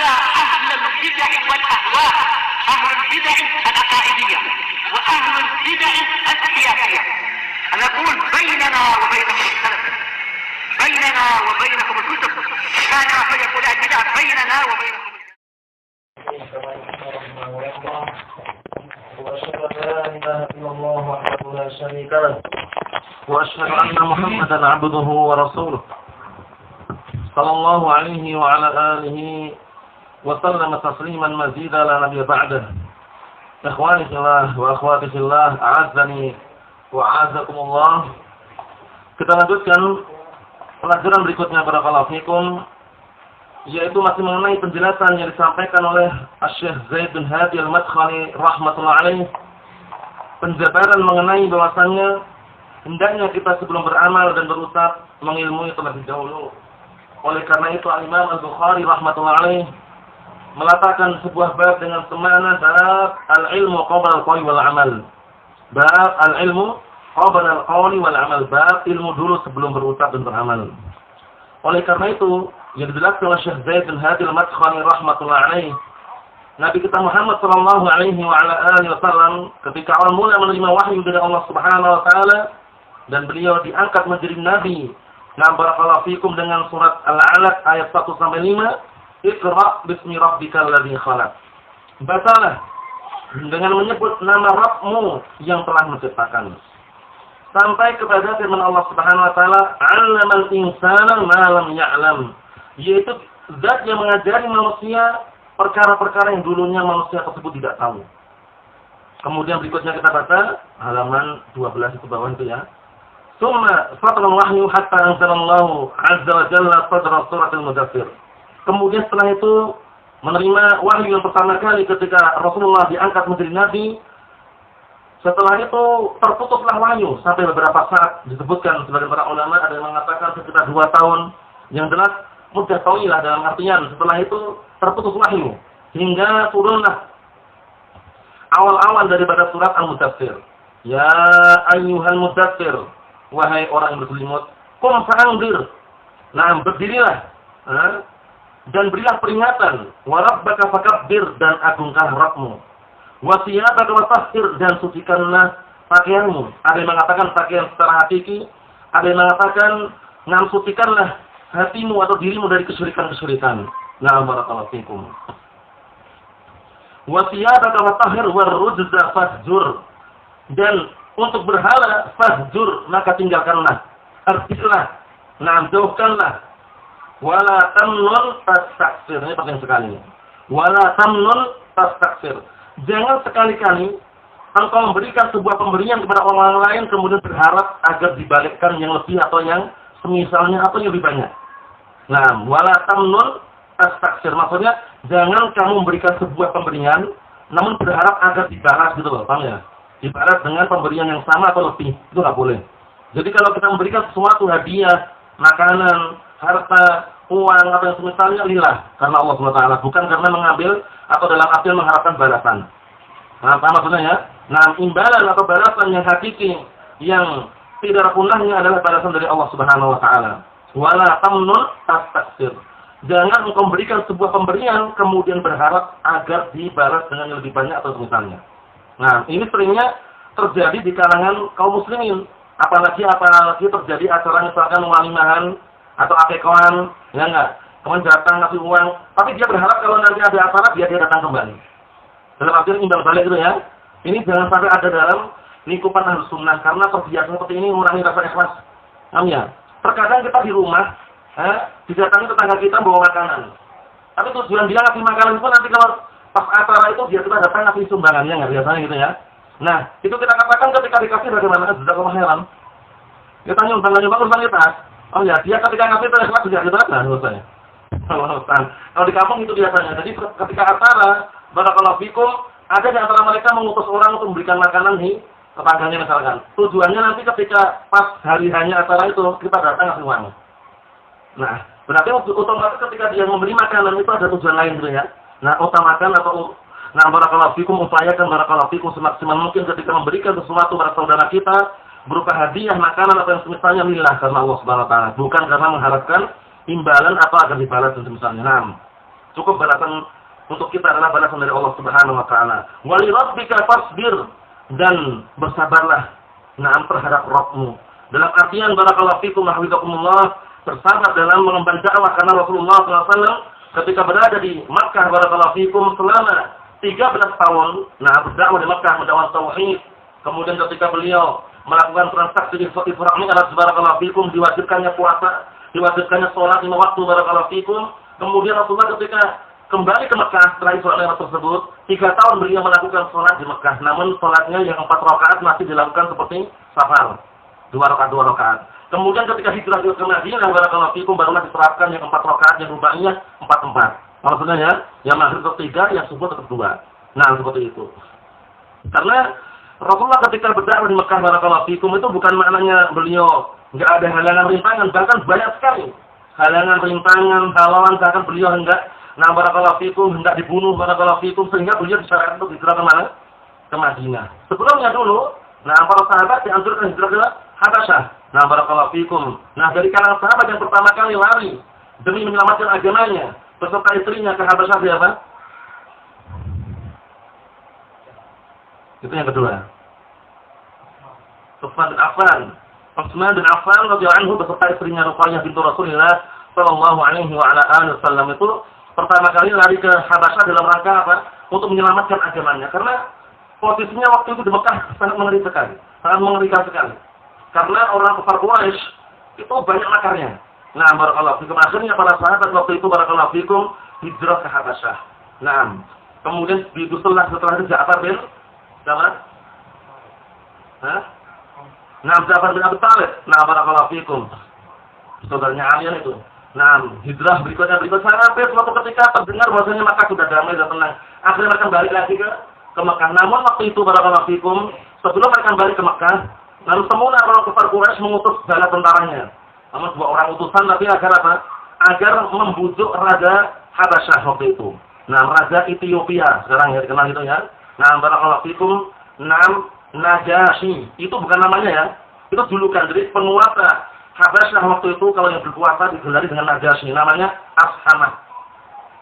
على أهل البدع والأهواء، أهل البدع العقائدية وأهل البدع السياسية. أنا أقول بيننا وبينكم السلف، بيننا وبينكم الكتب، كان فيقول البدع بيننا وبينكم. وأشهد أن لا إله إلا الله وحده لا شريك له وأشهد أن محمدا عبده ورسوله صلى الله عليه وعلى آله وسلم تسليما مزيدا لا نبي بعده. إخواني في الله وأخواتي في الله, أعزني wa'azakumullah. Kita lanjutkan pelajaran berikutnya, barakallahu fikum, yaitu masih mengenai penjelasan yang disampaikan oleh Syekh Zaid bin Hadi Al-Madkhali rahmatullah alaih, penjabaran mengenai bahwasannya hendaknya kita sebelum beramal dan berucap mengilmui terlebih dahulu. Oleh karena itu Imam Al-Bukhari rahmatullah alaih meletakkan sebuah bab dengan semana bab al-ilmu qabla al-qawli wal amal. Bab al-ilmu qabla al-qawli wal amal, bab ilmu dulu sebelum berucap dan beramal. Oleh karena itu yang dijelaskan oleh Syekh Zaid bin Hadi Al-Madkhali rahmatullah alaih, Nabi kita Muhammad sallallahu alaihi wa ala alihi wasallam ketika awal mula menerima wahyu dari Allah Subhanahu wa taala dan beliau diangkat menjadi nabi, barakallahu fikum, dengan surat Al-Alaq ayat 1 sampai 5, Iqra bismi rabbikal ladzi khalaq. Bacalah dengan menyebut nama Rabbmu yang telah menciptakan. Sampai kepada firman Allah Subhanahu wa taala, 'allamal insana ma lam ya'lam, yaitu zat yang mengajari manusia perkara-perkara yang dulunya manusia tersebut tidak tahu. Kemudian berikutnya kita baca halaman 12 itu bawah itu ya. Summa fatrul wahyu hatta anzalallahu azza wa jalla sadra suratul mudaththir. Kemudian setelah itu menerima wahyu yang pertama kali ketika Rasulullah diangkat menjadi nabi. Setelah itu terputuslah wahyu sampai beberapa saat, disebutkan sebagian para ulama ada yang mengatakan sekitar 2 tahun. Yang jelas mudah tawilah dalam artian setelah itu terputus wahyu hingga turunlah awal-awal daripada surat Al-Mudaththir. Ya ayyuhal mudaththir, wahai orang yang berselimut, qum fa'anzir. Nah, berdirilah dan berilah peringatan, wa rabbaka fakabbir, dan agungkanlah Rabbmu, wa thiyabaka watahhir, dan sucikanlah pakaianmu. Ada yang mengatakan pakaian secara hakiki, ada yang mengatakan sucikanlah hatimu atau dirimu dari kesyirikan-kesyirikan. Na'am barakallahu fikum. Wa thiyabaka watahhir warrujza fahjur, dan untuk berhala fahjur maka tinggalkanlah, artilah jauhkanlah. Wala tamnun tastaksir, ini penting sekali. Wala tamnun tastaksir, jangan sekali-kali engkau memberikan sebuah pemberian kepada orang lain kemudian berharap agar dibalikkan yang lebih atau yang semisalnya atau yang lebih banyak. Nah, wala tamnun tastaksir, maksudnya jangan kamu memberikan sebuah pemberian namun berharap agar dibalas gitu loh, paham ya? Dibalas dengan pemberian yang sama atau lebih, itu nggak boleh. Jadi kalau kita memberikan sesuatu, hadiah, makanan, harta, uang atau yang semisalnya, lillah karena Allah SWT, bukan karena mengambil atau dalam artian mengharapkan balasan. Nah, apa maksudnya ya? Nah, imbalan atau balasan yang hakiki yang tidak punahnya adalah balasan dari Allah Subhanahu wa taala. Wala tamnun tastaksir, jangan engkau memberikan sebuah pemberian kemudian berharap agar dibalas dengan yang lebih banyak atau semisalnya. Nah, ini seringnya terjadi di kalangan kaum muslimin, apalagi terjadi acara misalkan walimahan atau akekahan, ya enggak? Kemudian datang ngasih uang, tapi dia berharap kalau nanti ada acara dia datang kembali. Dalam artian imbal balik itu ya. Ini jangan sampai ada dalam lingkupan Ahlus Sunnah, karena terbiasa seperti ini mengurangi rasa ikhlas. Namanya. Terkadang kita di rumah, didatangi tetangga kita bawa makanan. Tapi tujuan dia ngasih makanan itu nanti kalau pas acara itu dia kita datang ngasih sumbangannya, nggak biasanya gitu ya. Nah, itu kita katakan ketika dikasih bagaimana? Jazakallahu khairan. Kita nyumbang bagus kita. Oh ya, dia ketika ngasih itu ikhlas juga gitu kan, menurut saya. Kalau di kampung itu biasanya. Jadi ketika acara, barakallahu fikum, ada di antara mereka mengutus orang untuk memberikan makanan di tetangganya misalkan. Tujuannya nanti ketika pas hari hanya acara itu kita datang ngasih uang. Nah, berarti otomatis ketika dia memberi makanan itu ada tujuan lain gitu ya. Nah, utamakan atau barakallahu fikum, upayakan barakallahu fikum semaksimal mungkin ketika memberikan sesuatu pada saudara kita berupa hadiah, makanan atau yang semisalnya, lillah karena Allah Subhanahu wa taala, bukan karena mengharapkan imbalan atau agar dibalas dan semisalnya. Nah, Cukup balasan untuk kita adalah balasan dari Allah Subhanahu wa taala. Wa li rabbika fasbir, dan bersabarlah terhadap Rabbmu. Dalam artian barakallahu fikum wa hafizakumullah, bersabar dalam mengemban dakwah, karena Rasulullah SAW ketika berada di Makkah barakallahu fikum selama 13 tahun, berdakwah di Makkah, mendakwah tauhid. Kemudian ketika beliau melakukan transaksi di Isra Mi'raj barakallahu fikum, diwajibkannya puasa, diwajibkannya sholat 5 waktu barakallahu fikum. Kemudian Rasulullah ketika kembali ke Mekah setelah Isra Mi'raj tersebut, 3 tahun beliau melakukan sholat di Mekah. Namun sholatnya yang 4 rakaat masih dilakukan seperti safar, 2 rakaat. Kemudian ketika hijrah ke Madinah barakallahu fikum, barulah diterapkan yang 4 rakaat, yang rubahnya 4. Maksudnya ya, yang maghrib tetap 3, yang subuh tetap 2. Seperti itu. Karena Rasulullah ketika berdakwah di Mekah barakallahu fikum itu bukan maknanya beliau enggak ada halangan rintangan, bahkan banyak sekali halangan rintangan, halangan, bahkan beliau barakallahu fikum hendak dibunuh barakallahu fikum, sehingga beliau disyariatkan untuk hijrah ke mana? Ke Madinah. Sebelumnya dulu, para sahabat dianjurkan hijrah ke Habasyah. Barakallahu fikum. Dari kalangan sahabat yang pertama kali lari demi menyelamatkan agamanya beserta istrinya ke Habasyah siapa? Itu yang kedua. Utsman bin Affan radhiyallahu anhu beserta istrinya Ruqayyah bintu Rasulullah sallallahu alaihi wa ala alihi wasallam itu pertama kali lari ke Habasyah dalam rangka apa? Untuk menyelamatkan agamanya. Karena posisinya waktu itu di Mekah sangat mengerikan sekali. Karena orang kafir Quraisy itu banyak makarnya. Barakallahu fikum. Akhirnya para sahabat waktu itu barakallahu fikum hijrah ke Habasyah. Kemudian disusullah setelah itu Ja'far bin Ja'far bin Abi Thalib. Barakallahu fikum. Saudaranya Ali itu. Hijrah berikutnya sampai suatu ketika terdengar bahwasanya Makkah sudah damai dan tenang. Akhirnya mereka balik lagi ke Makkah. Namun waktu itu barakallahu fikum, sebelum mereka balik ke Makkah, lalu semula orang kafir Quraisy mengutus bala tentaranya. Namun 2 orang utusan, tapi agar apa? Agar membujuk Raja Habasyah waktu itu. Raja Ethiopia sekarang ya dikenal itu ya. Barakallahu fikum, Najasyi. Itu bukan namanya ya. Itu julukan. Jadi penguasa Habasyah waktu itu kalau yang berkuasa digelari dengan Najasyi. Namanya Ashamah.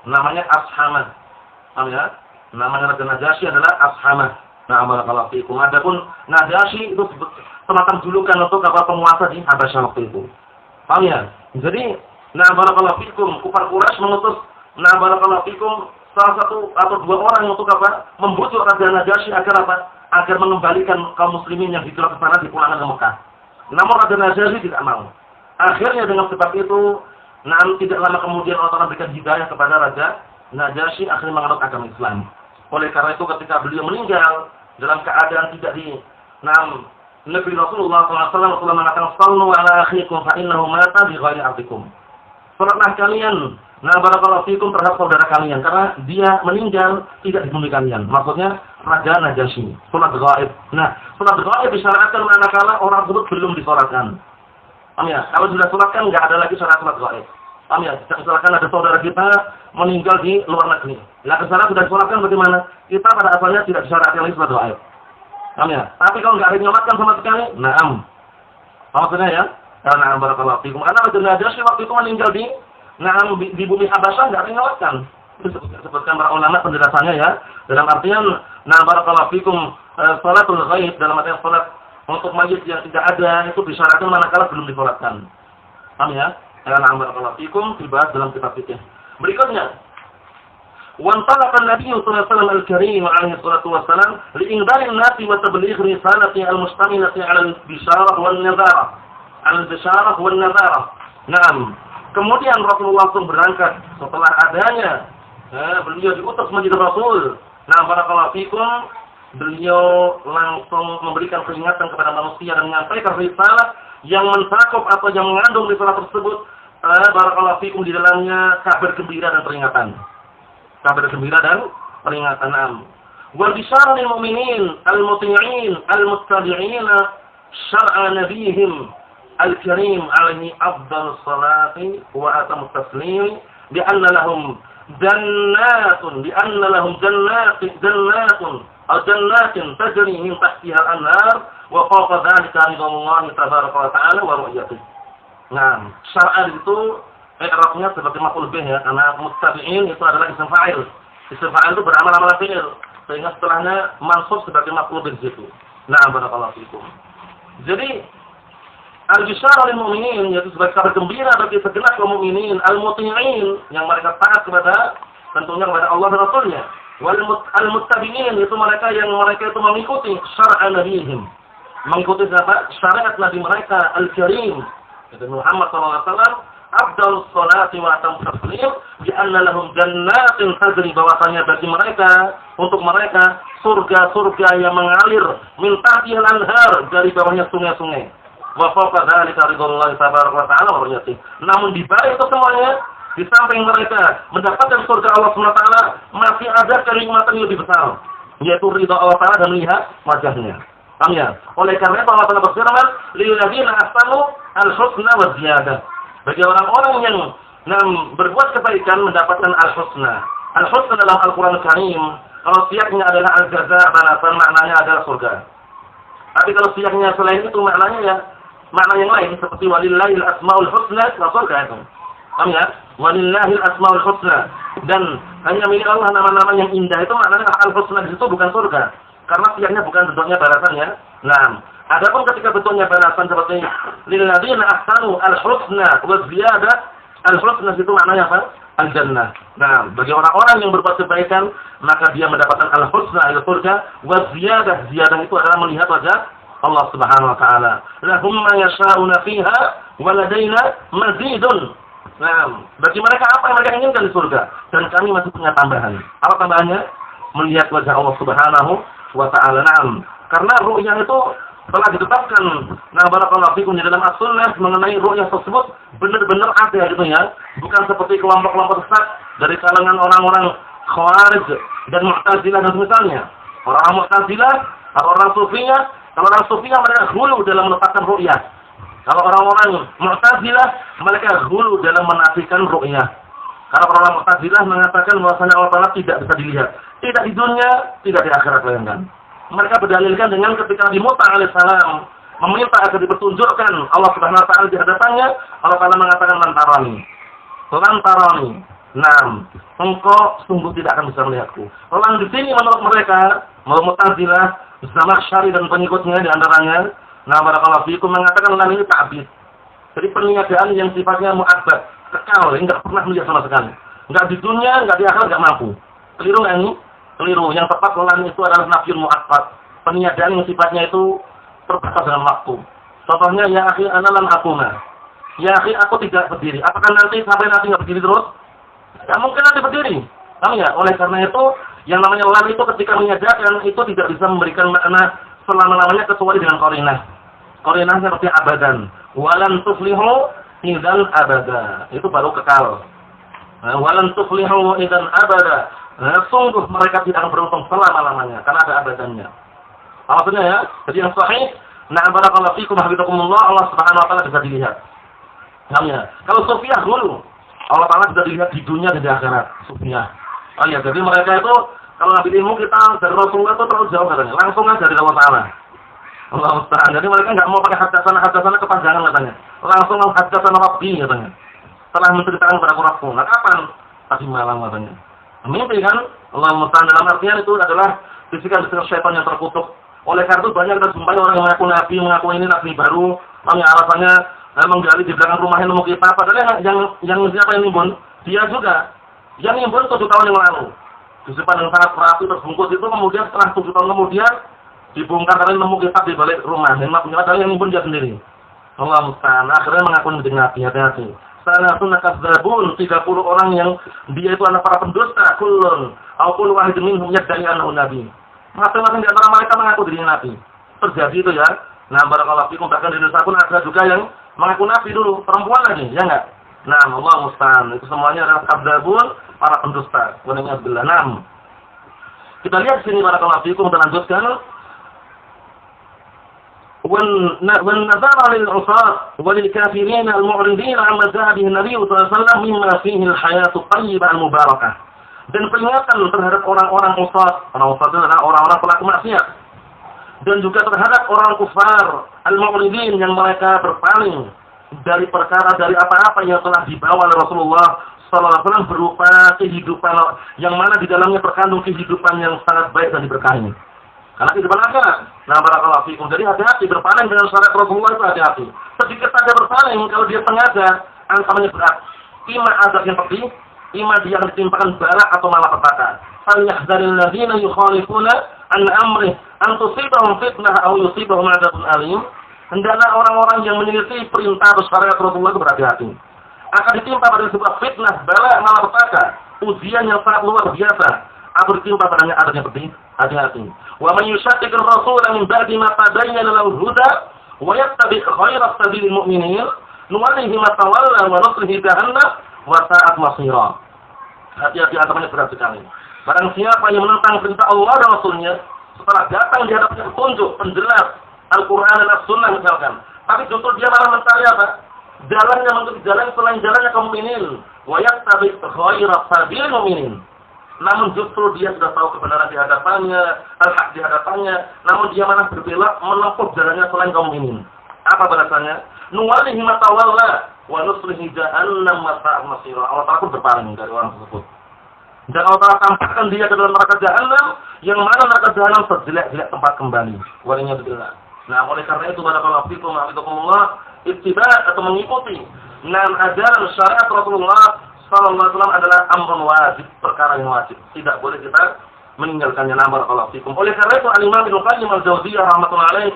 Paham ya? Namanya Raja Najasyi adalah Ashamah. Barakallahu fikum. Adapun Najasyi itu semacam julukan untuk penguasa di Habasyah waktu itu. Paham ya? Jadi, barakallahu fikum, kufar Quraisy mengutus barakallahu fikum salah satu atau 2 orang untuk membujuk Raja Najasyi agar agar mengembalikan kaum muslimin yang hijrah ke sana dipulangkan ke Mekah. Namun Raja Najasyi tidak mau. Akhirnya dengan sebab itu, tidak lama kemudian Allah berikan hidayah kepada Raja Najasyi, akhirnya menganut agama Islam. Oleh karena itu ketika beliau meninggal dalam keadaan tidak di Nabi Rasulullah SAW mengatakan sallu ala akhikum fa innahu mata bi ghairi ardikum. Salatlah kalian barakallahu fikum terhadap saudara kalian karena dia meninggal tidak di bumi kalian. Maksudnya Raja Najasyi. Salat ghaib. Salat ghaib disyariatkan manakala orang tersebut belum disalatkan. Paham ya? Kalau sudah salatkan enggak ada lagi syarat salat ghaib. Paham ya? Misalkan ada saudara kita meninggal di luar negeri. Kesana sudah disalatkan bagaimana? Kita pada asalnya tidak disyaratkan lagi salat ghaib. Paham ya? Tapi kalau nggak ada menyelamatkan sama sekali, maksudnya ya, karena barakallahu fikum. Karena Raja Najasyi waktu itu meninggal di bumi Habasyah nggak menyelamatkan. Itu sebutkan para ulama penjelasannya ya. Dalam artian, barakallahu fikum, salatul ghaib dalam artian salat untuk mayit yang tidak ada itu disyaratkan manakala belum disalatkan. Paham ya? Karena barakallahu fikum dibahas dalam kitab fikih. Berikutnya, وانطلق النبي صلى الله عليه وسلم الكريم عليه الصلاة والسلام لإنذار الناس وتبليغ رسالة المشتملة على البشارة والنذارة. Kemudian Rasulullah SAW berangkat setelah adanya beliau diutus menjadi Rasul. Barakallahu fikum, beliau langsung memberikan peringatan kepada manusia dan menyampaikan risalah yang mencakup atau yang mengandung risalah tersebut. Barakallahu fikum, di dalamnya kabar gembira dan peringatan. Wal bisyarah lil mu'minin al-muti'in al-muttabi'in syar'a nabiyihim al-karim alaihi afdhalus salati wa atamut taslim bi anna lahum jannatin tajri min tahtiha al-anhar wa fawqa dhalika ridallahi tabaraka wa ta'ala wa ru'yatuh. Syar'a itu i'rabnya seperti maf'ul bih ya, karena muttabi'in itu adalah isim fa'il. Isim fa'il itu beramal-amal fi'il, sehingga setelahnya mansub sebagai maf'ul bih situ. Na'am, barakallahu fikum. Jadi al-bisyarah lil mu'minin yaitu sebagai kabar gembira bagi segenap kaum mukminin al-muti'in yang mereka taat kepada tentunya kepada Allah dan Rasulnya. Wal al-muttabi'in yaitu mereka yang mereka itu mengikuti syar'a nabiyihim. Mengikuti syariat nabi mereka al-karim. Itu Muhammad sallallahu alaihi wasallam, afdalus sholati wa atammu taslim bi anna lahum jannatin tajri, bahwasanya bagi mereka untuk mereka surga-surga yang mengalir min tahtihal anhar, dari bawahnya sungai-sungai. Wa fawqa dzalika ridwanullahi tabaraka wa ta'ala wa barakatuh. Namun di balik itu semuanya, di samping mereka mendapatkan surga Allah SWT, masih ada kenikmatan yang lebih besar, yaitu ridha Allah Ta'ala dan melihat wajahnya. Paham ya? Oleh karena itu Allah Ta'ala berfirman, lil ladzina ahsanu al-husna wa ziyadah. Bagi orang-orang yang berbuat kebaikan mendapatkan al-husna. Al-husna dalam Al-Quran Karim, kalau siaknya adalah al-jaza, balasan, maknanya adalah surga. Tapi kalau siaknya selain itu maknanya ya makna yang lain, seperti walillahil asmaul husna, surga itu. Paham ya? Walillahil asmaul husna, dan hanya milik Allah nama-nama yang indah, itu maknanya al-husna di situ bukan surga, karena siaknya bukan bentuknya balasannya. Nah, adapun ketika bentuknya balasan seperti lil ladzina ahsanu al-husna wa ziyadah, al-husna itu maknanya apa? Al-jannah. Nah, bagi orang-orang yang berbuat kebaikan, maka dia mendapatkan al-husna, yaitu surga, wa ziyadah, ziyadah itu adalah melihat wajah Allah Subhanahu wa taala. Lahum ma yasha'una fiha wa ladaina mazidun. Nah, bagi mereka apa yang mereka inginkan di surga, dan kami masih punya tambahan. Apa tambahannya? Melihat wajah Allah Subhanahu wa ta'ala. Nah, karena ru'yah itu telah ditetapkan, nah barakallahu fikum, di dalam as-sunnah mengenai ru'yah tersebut benar-benar ada gitu ya. Bukan seperti kelompok-kelompok sesat dari kalangan orang-orang Khawarij dan Mu'tazilah dan semisalnya. Orang Mu'tazilah atau orang Sufinya, kalau orang Sufinya mereka hulu dalam menetapkan ru'yah. Kalau orang-orang Mu'tazilah mereka hulu dalam menafikan ru'yah. Kalau orang Mu'tazilah mengatakan bahwasanya Allah Ta'ala tidak bisa dilihat, tidak di dunia, tidak di akhirat, bayangkan. Mereka berdalilkan dengan ketika Nabi Musa alaihissalam meminta agar dipertunjukkan Allah Subhanahu wa taala di hadapannya, Allah Ta'ala mengatakan lantarani. Nah, engkau sungguh tidak akan bisa melihatku. Orang di sini menurut mereka, menurut Mu'tazilah, Zamakhsyari dan pengikutnya di antaranya, nah barakallahu fikum, mengatakan lan ini ta'bid. Jadi perniagaan yang sifatnya mu'abbad, kekal, enggak pernah melihat sama sekali. Enggak di dunia, enggak di akhirat, enggak mampu. Keliru enggak ini? Keliru. Yang tepat lan itu adalah nafyul mu'abbad. Perniagaan yang sifatnya itu terbatas dengan waktu. Contohnya, ya akhi ana lam aquma. Ya akhi aku tidak berdiri. Apakah nanti sampai nanti enggak berdiri terus? Ya mungkin nanti berdiri. Paham ya? Oleh karena itu, yang namanya lan itu ketika menyadarkan itu tidak bisa memberikan makna selama-lamanya kecuali dengan qarinah. Qarinah seperti abadan. Walan tuflihu idzan abada. Itu baru kekal. Walan tuflihu idzan abada. Sungguh mereka tidak akan beruntung selama-lamanya karena ada abadannya. Maksudnya ya, jadi yang sahih, nah barakallahu fikum habibakumullah, Allah Subhanahu wa taala bisa dilihat. Paham ya? Kalau Sufiyah dulu, Allah Ta'ala bisa dilihat di dunia dan di akhirat. Sufiyah. Oh ya, jadi mereka itu kalau ngambil ilmu kita dari Rasulullah itu terlalu jauh katanya. Langsung aja dari Allah Ta'ala. Allah Ta'ala. Jadi mereka nggak mau pakai hadasana kepanjangan katanya. Langsung hadasana Rabbi katanya. Setelah menceritakan kepada Rasul. Nah kapan? Tadi malam katanya. Mimpi kan? Allah Ta'ala dalam artian itu adalah bisikan-bisikan syaitan yang terkutuk. Oleh karena itu banyak kita jumpai orang yang mengaku nabi, mengaku ini nabi baru. Yang alasannya menggali di belakang rumahnya nemu kita. Padahal yang siapa yang nimbun? Dia juga. Yang nimbun 7 tahun yang lalu. Disimpan dengan sangat rapi terbungkus itu, kemudian setelah 7 tahun kemudian dibongkar karena nemu kitab di balik rumah. Padahal yang nimbun dia sendiri. Allah musta'an. Akhirnya mengaku menjadi nabi. Hati-hati. Salatun kadzdzabun, 30 orang yang dia itu anak para pendusta, kullun au kullu wahidin minhum yad'i annahu nabi. Masing-masing di antara mereka mengaku dirinya nabi. Terjadi itu ya. Nah, barakallahu fikum, bahkan di Indonesia pun ada juga yang mengaku nabi dulu, perempuan lagi, ya enggak? Nah, Allah musta'an. Itu semuanya adalah kadzdzabun, para pendusta. Waliyadzu billah. Nah, kita lihat sini barakallahu fikum, kita lanjutkan. والنظر للعصاة وللكافرين المعرضين عما جاء به النبي صلى الله عليه وسلم مما فيه الحياة الطيبة المباركة. Dan peringatan terhadap orang-orang usat. Orang usat itu adalah orang-orang pelaku maksiat. Dan juga terhadap orang kufar al-mu'ridin yang mereka berpaling dari perkara dari apa-apa yang telah dibawa oleh Rasulullah sallallahu alaihi wasallam berupa kehidupan yang mana di dalamnya terkandung kehidupan yang sangat baik dan diberkahi. Karena kehidupan akhirat. Nah, barakallahu fikum. Jadi hati-hati berpaling dengan syariat Rasulullah itu hati-hati. Sedikit saja berpaling kalau dia sengaja ancamannya berat. Ima azab yang pedih, ima dia akan ditimpakan balak atau malapetaka. Falyahdzaril ladzina yukhalifuna an amrih an tusibahum fitnah aw yusibahum adzabun alim. Hendaklah orang-orang yang menyelisih perintah atau syariat Rasulullah itu berhati-hati. Akan ditimpa pada sebuah fitnah, balak, malapetaka, ujian yang sangat luar biasa, atau ditimpa padanya adab yang pedih. Hati-hati. Wa man yushaqiqir rasul min ba'di ma tabayyana lahu al-huda wa yattabi' ghayra sabilil mu'minin nuwallihi ma tawalla wa nuslihi jahannam wa sa'at masira. Hati-hati, ancamannya berat sekali. Barang siapa yang menentang perintah Allah dan Rasulnya setelah datang di hadapannya petunjuk penjelas Al-Quran dan As-Sunnah misalkan, tapi justru dia malah mencari apa? Jalannya menuju jalan selain jalannya kaum mukminin. Wa yattabi' ghayra sabilil mu'minin. Namun justru dia sudah tahu kebenaran di hadapannya, al-haq di hadapannya, namun dia malah berbelok menempuh jalannya selain kaum mukminin. Apa balasannya? Nuwallihi ma tawalla wa nuslihi jahannam wa sa'at masira. Allah Ta'ala pun berpaling dari orang tersebut. Dan Allah Ta'ala tampakkan dia ke dalam neraka jahannam, yang mana neraka jahannam sejelek-jelek tempat kembali. Walinya billah. Nah, oleh karena itu barakallahu fikum wa hafizakumullah, ittiba' atau mengikuti ajaran syariat Rasulullah sallallahu alaihi wasallam adalah amrun wajib, perkara yang wajib. Tidak boleh kita meninggalkannya. Barakallahu fikum. Oleh karena itu Al-Imam Ibnu Qayyim Al-Jauziyah rahmatullahi alaih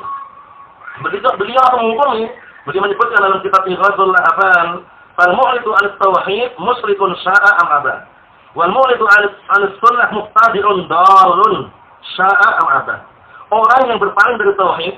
beliau menghukumi, beliau menyebutkan dalam kitab Ighathul Lahfan, fal mu'ridu 'ala tauhid musyrikun sya'a am aba. Wal mu'ridu 'ala sunnah mubtadi'un dalun sya'a am aba. Orang yang berpaling dari tauhid,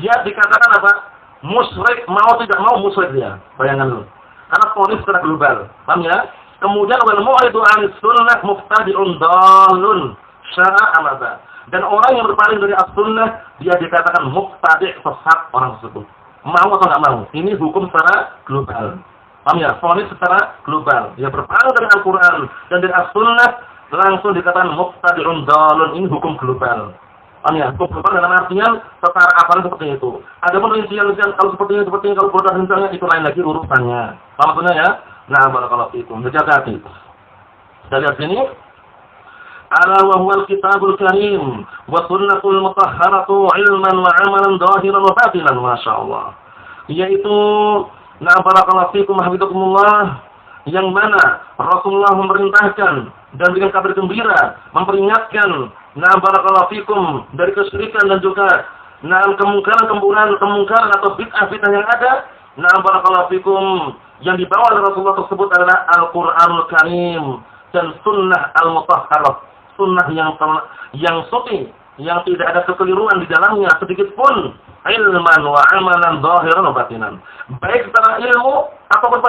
dia dikatakan apa? Musyrik, mau tidak mau musyrik dia. Bayangkan dulu. Karena polis secara global. Paham ya? Kemudian wal mu'ridu 'anis sunnah mubtadi'un dalun sya'a am aba. Dan orang yang berpaling dari as-sunnah, dia dikatakan mubtadi' sesat orang tersebut. Mau atau enggak mau? Ini hukum secara global. Paham ya? Polis secara global. Dia berpaling dari Al-Qur'an dan dari as-sunnah, langsung dikatakan mubtadi'un dalun. Ini hukum global. Paham ya? Hukum global dalam artian secara afalan seperti itu. Ada pun rincian kalau seperti ini, kalau bodoh rinciannya itu lain lagi urusannya. Paham maksudnya ya? Nah, barakallahu fikum. Hati-hati. Kita lihat sini. Ala wa huwal kitabul karim wa sunnatul mutahharatu ilman wa amalan zahiran wa batinan, masyaallah. Yaitu barakallahu fikum hafizakumullah, yang mana Rasulullah memerintahkan dan dengan kabar gembira memperingatkan barakallahu fikum dari kesyirikan dan juga kemungkaran atau bid'ah-bid'ah yang ada. Barakallahu fikum, yang dibawa oleh Rasulullah tersebut adalah Al-Qur'anul Karim dan sunnah al-mutahharah, sunnah yang suci, yang tidak ada kekeliruan di dalamnya sedikit pun, ilman wa amalan zahiran wa batinan, baik secara ilmu ataupun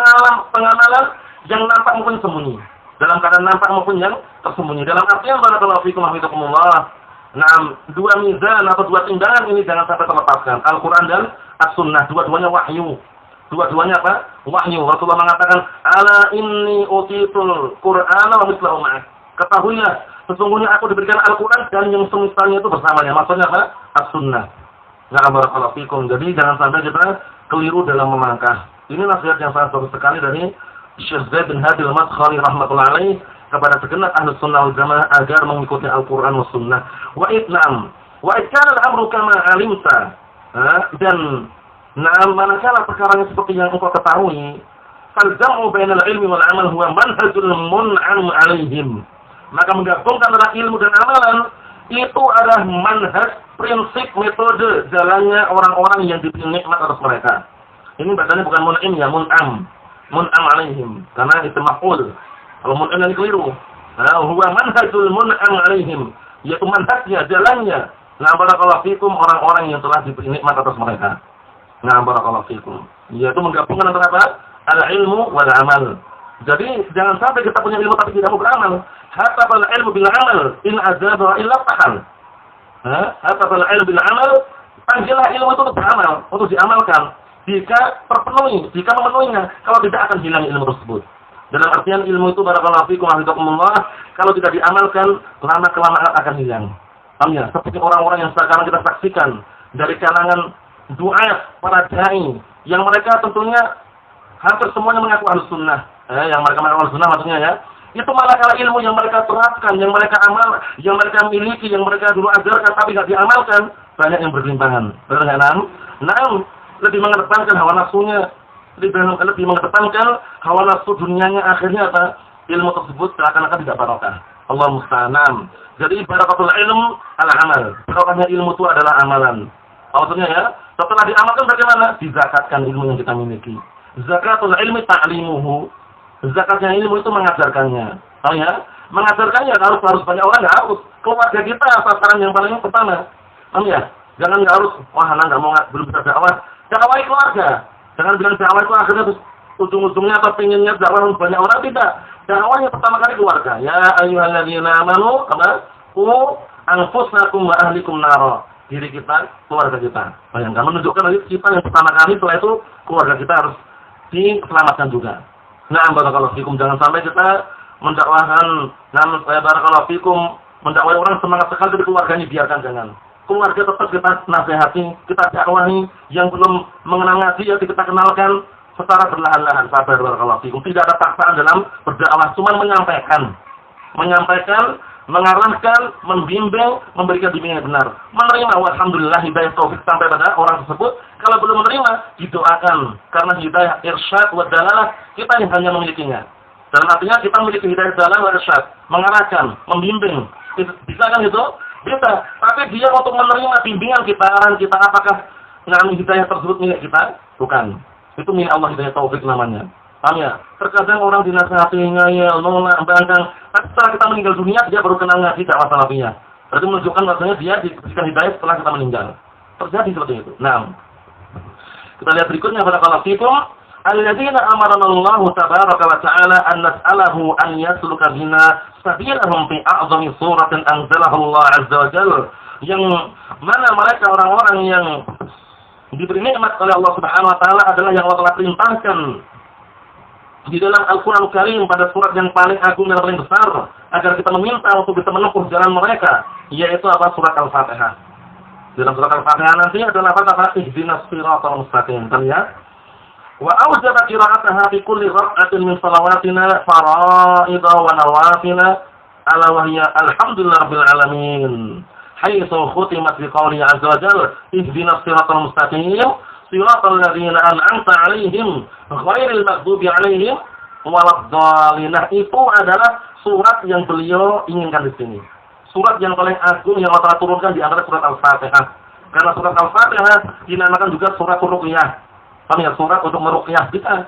pengamalan yang nampak maupun sembunyi, dalam keadaan nampak maupun yang tersembunyi. Dalam artian barakallahu fikum hafizakumullah, dua mizan atau dua timbangan ini jangan sampai terlepaskan, Al-Qur'an dan As-Sunnah. Dua-duanya wahyu. Dua-duanya apa? Wahyu. Rasulullah mengatakan, ala inni utitul Qur'ana wa mislahu ma'ah. Ketahuilah, sesungguhnya aku diberikan Al-Quran dan yang semisalnya itu bersamanya. Maksudnya apa? As-Sunnah. Barakallahu fikum. Jadi jangan sampai kita keliru dalam melangkah. Ini nasihat yang sangat bagus sekali dari Syekh Zaid bin Hadi al-Madkhali rahmatullahi alaih kepada segenap ahli sunnah wal jamaah agar mengikuti Al-Quran wa sunnah. Wa itnam. Wa itkana al-amru kama alimta. Dan manakala perkaranya seperti yang engkau ketahui, fal-jam'u bainal ilmi wal amal huwa manhajul mun'am alaihim. Maka menggabungkan antara ilmu dan amalan itu adalah manhaj, prinsip, metode jalannya orang-orang yang diberi nikmat atas mereka. Ini bacanya bukan mun'im ya, mun'am alaihim, karena itu maf'ul. Kalau mun'im yang keliru. Huwa manhajul mun'am alaihim, yaitu manhajnya, jalannya. Barakallahu fikum, orang-orang yang telah diberi nikmat atas mereka. Barakallahu fikum. Yaitu menggabungkan antara apa? Al-ilmu wal amal. Jadi jangan sampai kita punya ilmu tapi tidak mau beramal. Hatta fal ilmu bil amal in azaba illa fahal. Hatta fal ilmu bil amal, panggillah ilmu itu untuk beramal, untuk diamalkan. Jika terpenuhi, jika memenuhinya, kalau tidak akan hilang ilmu tersebut. Dalam artian ilmu itu barakallahu fikum hafizakumullah, kalau tidak diamalkan, lama-kelamaan akan hilang. Paham ya? Seperti orang-orang yang sekarang kita saksikan dari kalangan para dai yang mereka tentunya hampir semuanya mengaku Ahlus Sunnah. Yang mereka mengaku Ahlus Sunnah maksudnya ya. Itu malah kalau ilmu yang mereka terapkan, yang mereka amal, yang mereka miliki, yang mereka dulu ajarkan tapi tidak diamalkan, banyak yang berlimpangan. Benar enggak? Lebih mengedepankan hawa nafsunya, lebih mengedepankan hawa nafsu dunianya, akhirnya apa? Ilmu tersebut seakan-akan tidak barokah. Allah musta'an. Jadi barakatul ilm ala amal. Barokahnya ilmu itu adalah amalan. Maksudnya ya, setelah diamalkan bagaimana? Dizakatkan ilmu yang kita miliki. Zakatul ilmi ta'limuhu. Zakatnya ilmu itu mengajarkannya. Tahu ya? Mengajarkannya harus banyak orang, enggak harus. Keluarga kita sasaran yang paling pertama. Tahu ya? Jangan enggak harus, wah anak enggak mau, belum bisa dakwah. Dakwahi keluarga. Jangan bilang dakwah itu akhirnya terus ujung-ujungnya atau pinginnya dakwah banyak orang, tidak. Dakwahnya pertama kali keluarga. Ya ayyuhalladzina amanu, anfusakum wa ahlikum naro. Diri kita, keluarga kita. Bayangkan menunjukkan kita yang pertama kali, setelah itu keluarga kita harus diselamatkan juga. Nah, barakallahu fikum, jangan sampai kita mendakwahkan, barakallahu fikum, mendakwai orang semangat sekali dari keluarganya, biarkan jangan. Keluarga tetap kita nasihati, kita dakwahi, yang belum mengenal ngaji ya kita kenalkan secara perlahan-lahan, sabar barakallahu fikum. Tidak ada paksaan dalam berdakwah, cuma menyampaikan, mengarahkan, membimbing, memberikan bimbingan yang benar. Menerima, alhamdulillah hidayah taufik sampai pada orang tersebut. Kalau belum menerima, didoakan. Karena hidayah irsyad wa dalalah kita yang hanya memilikinya. Dalam artinya kita memiliki hidayah dalalah wa irsyad, mengarahkan, membimbing. Bisa kan itu? Bisa. Tapi dia untuk menerima bimbingan kita, arahan kita, apakah hidayah tersebut milik kita? Bukan. Itu milik Allah, hidayah taufik namanya. Paham ya? Terkadang orang dinasihatinya ya nolak, bangkang. Tapi setelah kita meninggal dunia, dia baru kenal ngaji dakwah salafiyah. Berarti menunjukkan bahwasanya dia diberikan hidayah setelah kita meninggal. Terjadi seperti itu. Nah, kita lihat berikutnya pada kalau fikum, alladzina amarana Allah tabaraka wa ta'ala an nas'alahu an yasluka bina sabilahum fi a'zami suratin anzalahu Allah azza wa jalla. Yang mana mereka orang-orang yang diberi nikmat oleh Allah Subhanahu wa taala adalah yang Allah telah perintahkan di dalam Al-Quran Karim pada surat yang paling agung dan paling besar agar kita meminta untuk bisa menempuh jalan mereka, yaitu apa? Surat Al-Fatihah. Dalam surat Al-Fatihah nanti adalah apa? Ihdinas siratal mustaqim, kan ya? Wa awjaba qira'ataha fi kulli rak'atin min salawatina fara'idha wa nawafila ala wa hiya alhamdulillah rabbil alamin. Haitsu khutimat bi qouli azza wa jalla ihdinas siratal mustaqim siratal ladzina an'amta 'alaihim ghairil maghdubi 'alaihim waladdallin. Itu adalah surat yang beliau inginkan di sini. Surat yang paling agung yang Allah turunkan di antara surat Al-Fatihah. Karena surat Al-Fatihah dinamakan juga surat ruqyah. Paham ya? Surat untuk meruqyah kita.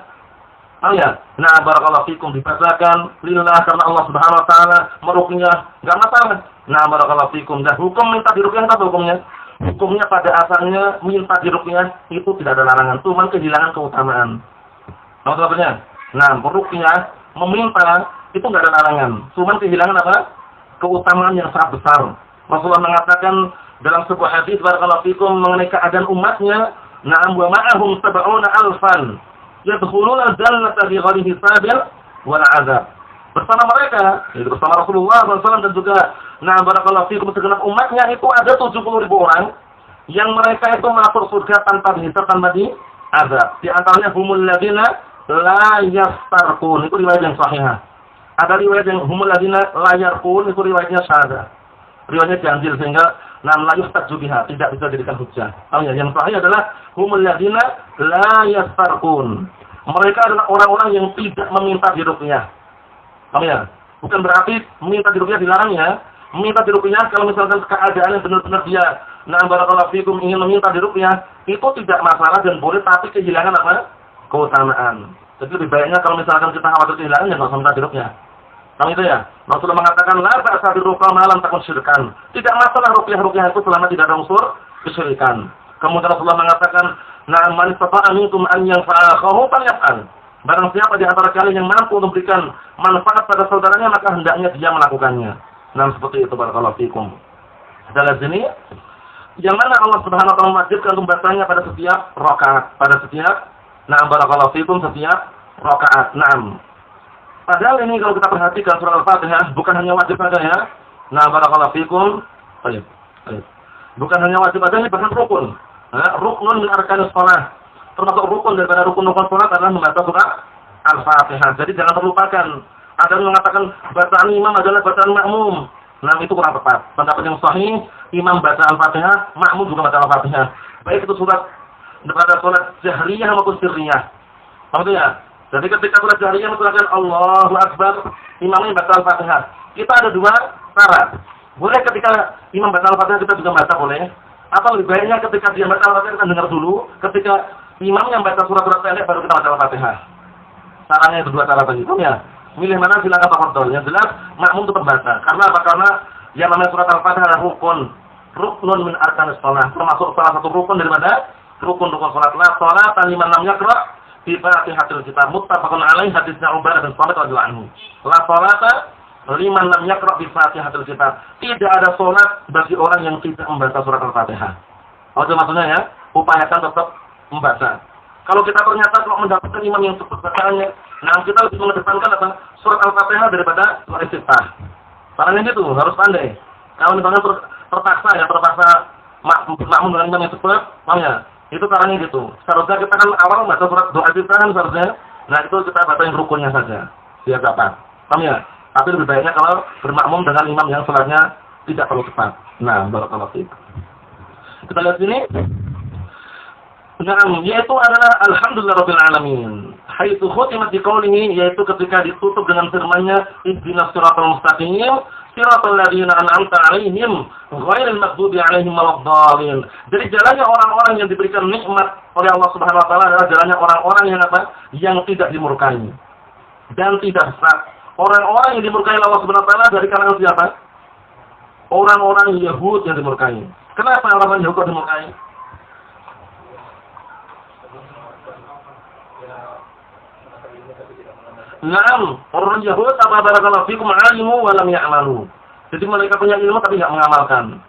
Paham ya? Nah, barakallahu fikum, dibacakan lillah karena Allah Subhanahu wa taala, meruqyah enggak masalah. Nah, barakallahu fikum. Dan hukum minta diruqyah apa hukumnya? Hukumnya pada asalnya minta diruqyah itu tidak ada larangan, cuma kehilangan keutamaan. Tahu sebabnya? Nah, meruqyah meminta itu enggak ada larangan, cuma kehilangan apa? Keutamaan yang sangat besar. Rasulullah mengatakan dalam sebuah hadis barakallahu fikum mengenai keadaan umatnya, na'am wa ma'ahum sab'una alfan yadkhuluna jannata bi ghairi hisabin wala 'adzab. Bersama mereka, itu bersama Rasulullah SAW dan juga barakallahu fikum segenap umatnya itu ada 70.000 orang yang mereka itu masuk surga tanpa dihisab, tanpa diazab. Di antaranya humul ladzina la yastarqun, itu riwayat yang sahihah. Ada riwayat yang humul ladzina la yarqun, itu riwayatnya syadzah. Riwayatnya ganjil sehingga la yustadju biha, tidak bisa dijadikan hujjah. Yang sahih adalah humul ladzina la yastarqun. Mereka adalah orang-orang yang tidak meminta diruqyah. Bukan berarti meminta diruqyah dilarang ya. Meminta diruqyah kalau misalkan keadaan yang benar-benar dia barakallahu fikum ingin meminta diruqyah, itu tidak masalah dan boleh, tapi kehilangan apa? Keutamaan. Jadi lebih baiknya kalau misalkan kita khawatir kehilangan, ya nggak usah minta diruqyah. Tahu itu ya? Rasulullah mengatakan la ba'sa biruqyah ma lam takun syirkan. Tidak masalah ruqyah itu selama tidak ada unsur kesyirikan. Kemudian Rasulullah mengatakan, "Na'am man istata'a minkum an yanfa'a akhahu falyaf'al." Barang siapa di antara kalian yang mampu memberikan manfaat pada saudaranya, maka hendaknya dia melakukannya. Nah, seperti itu barakallahu fikum. Dalam sini yang mana Allah Subhanahu wa taala mewajibkan membacanya pada setiap rakaat, pada setiap barakallahu fikum setiap rakaat. Padahal ini kalau kita perhatikan surah Al-Fatihah bukan hanya wajib saja ya. Barakallahu fikum. Baik. Bukan hanya wajib saja, ini bahkan rukun. Ruknun min arkanis shalah. Termasuk rukun daripada rukun-rukun salat adalah membaca surat Al-Fatihah. Jadi jangan terlupakan. Ada yang mengatakan bacaan imam adalah bacaan makmum. Nah, itu kurang tepat. Pendapat yang sahih, imam baca Al-Fatihah, makmum juga baca Al-Fatihah. Baik itu surat daripada salat jahriyah maupun sirriyah. Paham itu ya? Jadi ketika salat jahriyah mengatakan Allahu Akbar, imamnya baca Al-Fatihah. Kita ada dua cara. Boleh ketika imam baca Al-Fatihah kita juga baca, boleh. Atau lebih baiknya ketika dia baca Al-Fatihah kita dengar dulu, ketika imam yang baca surat-surat pendek baru kita baca Al-Fatihah. Caranya itu dua cara tadi. Ya. Milih mana silakan tafadhol. Yang jelas makmum tetap baca. Karena apa? Karena yang namanya surat Al-Fatihah adalah rukun min arkanis shalah. Termasuk salah satu rukun daripada rukun-rukun salat. La shalata liman lam yaqra bi Fatihatil Kitab. Muttafaqun alaih, hadisnya Ubadah bin Samit radhiyallahu anhu. La shalata liman lam yaqra bi Fatihatil Kitab. Tidak ada salat bagi orang yang tidak membaca surat Al-Fatihah. Itu maksudnya ya, upayakan tetap membaca. Kalau kita ternyata kalau mendapatkan imam yang cepat bacaannya, nah kita lebih mengedepankan apa? Surat Al-Fatihah daripada surat Istiftah. Caranya gitu, harus pandai. Kalau misalnya terpaksa makmum dengan imam yang cepat, ya, itu caranya gitu. Seharusnya kita kan awal baca surat doa Istiftah kan seharusnya, nah itu kita bacain rukunnya saja, biar dapat. Paham ya? Tapi lebih baiknya kalau bermakmum dengan imam yang salatnya tidak terlalu cepat. Nah, barakallahu fiik. Kita lihat sini. Naam, yaitu adalah alhamdulillahirabbil alamin. Haitsu khutimat biqaulihi, yaitu ketika ditutup dengan firman-Nya ihdinas siratal mustaqim, siratal ladzina an'amta 'alaihim ghairil maghdubi 'alaihim waladdallin. Jadi jalannya orang-orang yang diberikan nikmat oleh Allah Subhanahu wa taala adalah jalannya orang-orang yang apa? Yang tidak dimurkai dan tidak sesat. Orang-orang yang dimurkai Allah Subhanahu wa taala dari kalangan siapa? Orang-orang Yahud yang dimurkai. Kenapa orang-orang Yahud dimurkai? Naam, orang Yahud apa barakallahu fikum alimu wa lam ya'malu. Jadi mereka punya ilmu tapi enggak mengamalkan.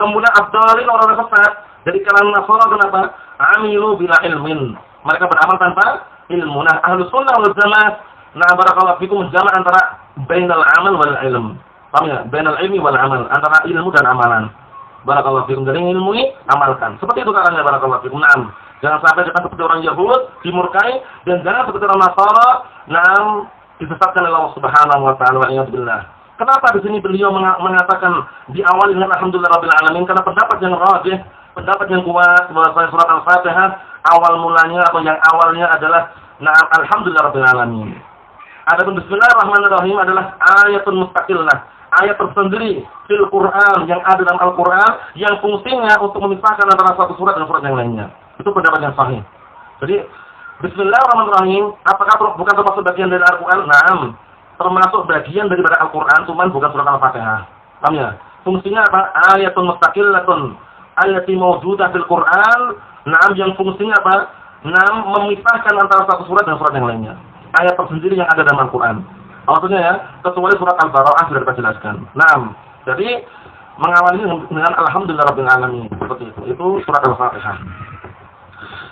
Kemudian abdalin orang sesat dari kalangan Nasara kenapa? Amilu bila ilmin. Mereka beramal tanpa ilmu. Nah, Ahlus Sunnah wal Jamaah, nah barakallahu fikum jama' antara bainal amal wal ilm. Paham ya? Bainal ilmi wal amal, antara ilmu dan amalan. Barakallahu fikum, dari ilmu ini amalkan. Seperti itu caranya barakallahu fikum. Naam. Jangan sampai kita seperti orang Yahud dimurkai, dan jangan seperti orang Nasara disesatkan oleh Allah Subhanahu wa taala wa iyadillah. Kenapa di sini beliau mengatakan diawali dengan alhamdulillahirabbil alamin? Karena pendapat yang rajih, pendapat yang kuat bahwa surat Al-Fatihah awal mulanya atau yang awalnya adalah alhamdulillahirabbil alamin. Adapun bismillahirrahmanirrahim adalah ayatun mustaqillah, ayat tersendiri fil Quran yang ada dalam Al-Quran yang fungsinya untuk memisahkan antara satu surat dan surat yang lainnya. Itu pendapat yang sahih. Jadi bismillahirrahmanirrahim, apakah bukan termasuk bagian dari Al-Quran? Naam, termasuk bagian daripada Al-Quran, cuman bukan surat Al-Fatihah. Paham ya? Fungsinya apa? Ayatun mustaqillatun, ayati mawjudah fil Quran. Naam, yang fungsinya apa? Naam, memisahkan antara satu surat dan surat yang lainnya. Ayat tersendiri yang ada dalam Al-Quran. Maksudnya ya, kecuali surat Al-Bara'ah sudah dijelaskan. Naam, jadi mengawali dengan alhamdulillahirabbil alamin seperti itu. Itu surat Al-Fatihah.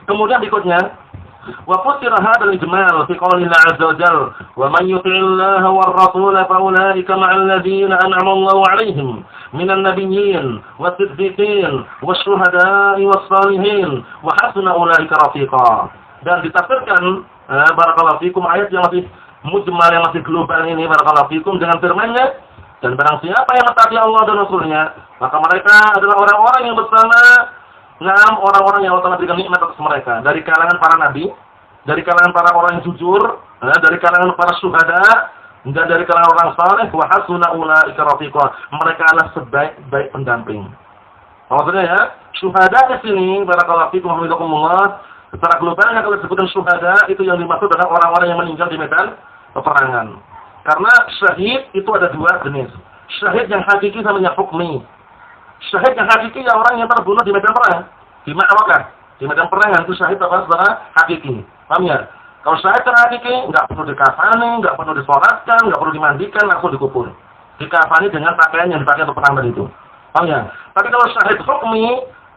Kemudian berikutnya, wa fusira hadzal ijmal fi qoulillah azza wa jalla, wa man yuti'illaha war rasul fa ulaika ma'al ladzina an'ama Allahu 'alaihim minan nabiyyin was-siddiqin wasyuhada'i was-shalihin wa hasuna ulaika rafiqa. Dan ditafsirkan barakallahu fikum ayat yang masih mujmal, yang masih global ini barakallahu fikum dengan firman-Nya, dan barang siapa yang mentaati Allah dan Rasul-Nya, maka mereka adalah orang-orang yang bersama orang-orang yang Allah berikan nikmat atas mereka, dari kalangan para nabi, dari kalangan para orang yang jujur, dari kalangan para syuhada, dan dari kalangan orang saleh. Wa hasuna ulaika rafiqa. Mereka adalah sebaik-baik pendamping. Maksudnya ya, syuhada di sini barakallahu fikum hafizakumullah, secara globalnya kalau disebutkan syuhada itu yang dimaksud adalah orang-orang yang meninggal di medan peperangan. Karena syahid itu ada dua jenis. Syahid yang hakiki sama yang hukmi. Syahid yang hakiki ya orang yang terbunuh di medan perang, di ma'rakah, di medan perangan, itu syahid apa? Secara hakiki. Paham ya? Kalau syahid secara hakiki enggak perlu dikafani, enggak perlu disolatkan, enggak perlu dimandikan, langsung dikubur. Dikafani dengan pakaian yang dipakai untuk perang tadi itu. Paham ya? Tapi kalau syahid hukmi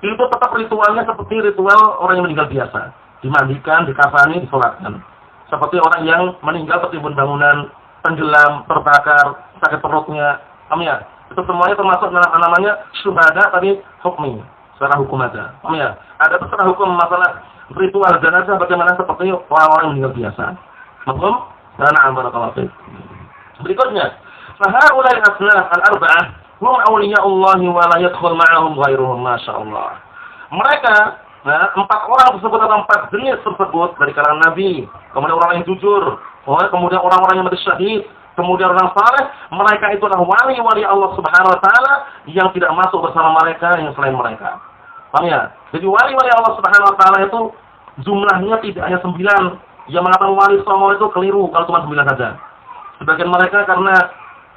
itu tetap ritualnya seperti ritual orang yang meninggal biasa. Dimandikan, dikafani, disolatkan. Seperti orang yang meninggal tertimbun bangunan, tenggelam, terbakar, sakit perutnya. Paham ya? Itu semuanya termasuk namanya syuhada tapi hukmi. secara hukum aja. Ya, ada secara hukum masalah ritual jenazah bagaimana seperti orang-orang yang meninggal biasa. Mahfum? Na'am barakallahu fiik. Berikutnya, fahaulai asnaf al-arba'ah hum awliya'ullah wa la yadkhul ma'ahum ghairuhum, masyaallah. Mereka, empat orang tersebut atau empat jenis tersebut dari kalangan Nabi, kemudian orang yang jujur, kemudian orang-orang yang mati syahid, kemudian orang saleh, mereka itu adalah wali-wali Allah Subhanahu wa taala yang tidak masuk bersama mereka yang selain mereka. Paham ya? Jadi wali-wali Allah Subhanahu wa taala itu jumlahnya tidak hanya 9. Yang mengatakan wali songo itu keliru kalau cuma 9 saja. Sebagian mereka karena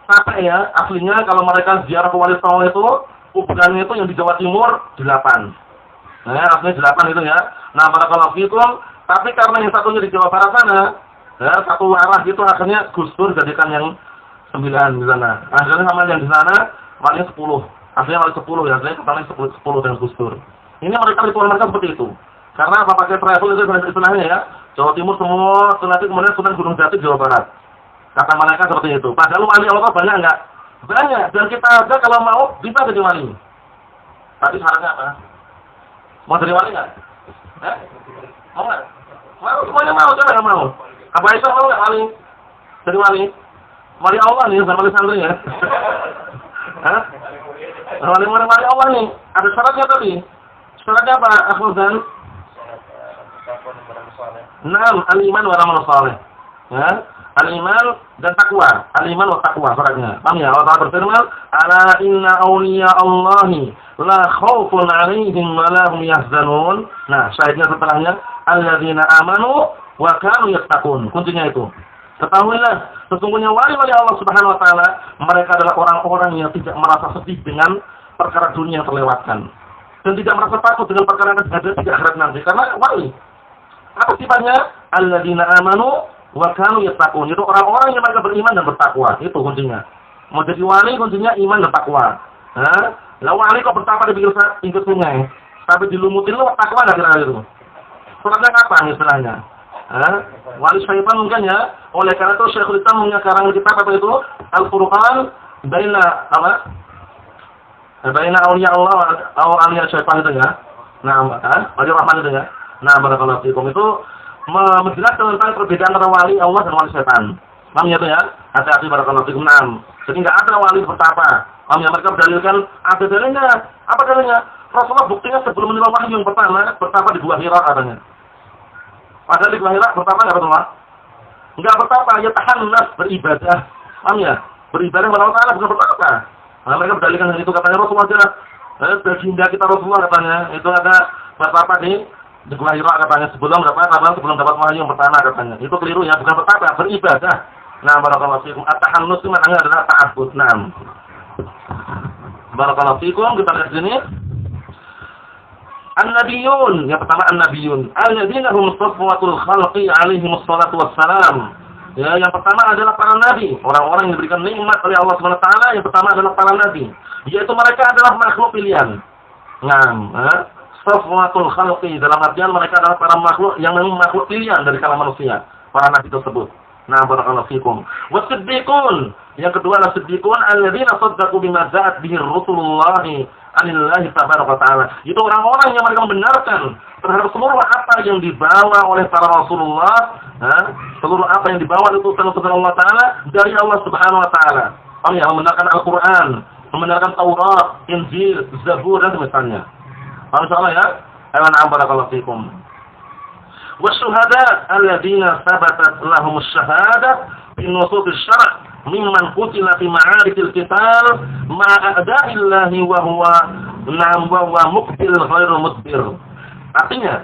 capek ya, aslinya kalau mereka ziarah ke wali songo itu, kuburannya itu yang di Jawa Timur 8. Nah, aslinya 8 itu ya. Nah, barakallahu fikum, tapi karena yang satunya di Jawa Barat sana, ya, satu arah gitu akhirnya Gus Dur jadikan yang 9 di sana. Akhirnya sama yang di sana walinya 10. Akhirnya wali 10 ya, akhirnya ketemu 10 dengan Gus Dur. Ini mereka ritual mereka seperti itu. Karena apa pakai travel itu istilahnya ya. Jawa Timur semua, nanti kemudian Sunan Gunung Jati Jawa Barat. Kata mereka seperti itu. Padahal wali Allah banyak enggak? Banyak. Dan kita aja kalau mau bisa jadi wali. Tapi syaratnya apa? Mau jadi wali enggak? Mau enggak? Mau, semuanya mau, coba enggak mau. Apa Aisyah mau enggak wali? Jadi wali? Wali Allah nih, sama wali santri ya. Hah? Wali Allah nih. Ada syaratnya tadi. Syaratnya apa? Akhwazan. Naam, al-iman wa amal saleh. Ya, al-iman dan takwa. Al-iman wa taqwa syaratnya. Paham ya? Allah Ta'ala berfirman, "Ala inna awliya Allahi la khaufun 'alaihim wa la hum yahzanun." Nah, syahidnya setelahnya, alladzina amanu wa kanu yattaqun. Kuncinya itu. Ketahuilah, sesungguhnya wali-wali Allah Subhanahu wa taala, mereka adalah orang-orang yang tidak merasa sedih dengan perkara dunia yang terlewatkan. Dan tidak merasa takut dengan perkara yang ada di akhirat nanti. Karena wali. Apa sifatnya? Alladzina amanu wa kanu yattaqun. Itu orang-orang yang mereka beriman dan bertakwa. Itu kuncinya. Mau jadi wali kuncinya iman dan takwa. Lah wali kok bertapa di pinggir sungai, tapi dilumutin lu takwa enggak kira itu? Suratnya kapan istilahnya? Wali syaitan mungkin ya. Oleh karena itu Syekhul Islam mengarang kitab apa itu? Al-Furqan baina apa? Baina auliya Allah wa auliya syaitan itu ya. Nah, wali rahman itu ya. Nah, barakallahu fikum itu menjelaskan tentang perbedaan antara wali Allah dan wali setan. Paham ya itu ya? Hati-hati barakallahu fikum. Nah, jadi enggak ada wali bertapa. Paham ya? Mereka berdalilkan ada dalilnya. Apa dalilnya? Rasulullah buktinya sebelum menerima wahyu yang pertama bertapa di Gua Hira katanya. Padahal di Gua Hira bertapa enggak Rasulullah? Enggak bertapa, ya tahannas beribadah. Paham ya? Beribadah kepada Allah Ta'ala bukan bertapa. Nah, mereka berdalilkan dengan itu katanya Rasulullah aja. Baginda kita Rasulullah katanya. Itu ada bertapa di Gua Hira katanya sebelum dapat wahyu yang pertama katanya. Itu keliru ya, bukan bertapa, beribadah. Nah, barakallahu fikum. At-tahannus itu maknanya adalah ta'abbud. Naam. Barakallahu fikum, kita lihat sini. An-nabiyun, yang pertama an-nabiyun. Alladzina hum safwatul khalqi alaihim wassalatu wassalam. Ya, yang pertama adalah para nabi, orang-orang yang diberikan nikmat oleh Allah Subhanahu wa taala. Yang pertama adalah para nabi, yaitu mereka adalah makhluk pilihan. Naam, safwatul khalqi dalam artian mereka adalah para makhluk yang memang makhluk pilihan dari kalangan manusia, para nabi tersebut. Nah, barakallahu fikum. Wasiddiqun, yang kedua adalah siddiqun alladzina saddaqu bima ja'at bihi Rasulullah anillahi tabaraka ta'ala. Itu orang-orang yang mereka membenarkan terhadap seluruh apa yang dibawa oleh para Rasulullah, seluruh apa yang dibawa itu utusan Allah Ta'ala dari Allah Subhanahu wa taala. Yang membenarkan Al-Qur'an, membenarkan Taurat, Injil, Zabur dan semisalnya. Insyaallah ya. Ayo barakallahu fikum. Wasyuhada alladzina thabatat lahumus syahadah fi nususis syara' mimman qutila fi ma'arikil qital ma'ada'illahi wa huwa muqbil ghairu mudbir. Artinya,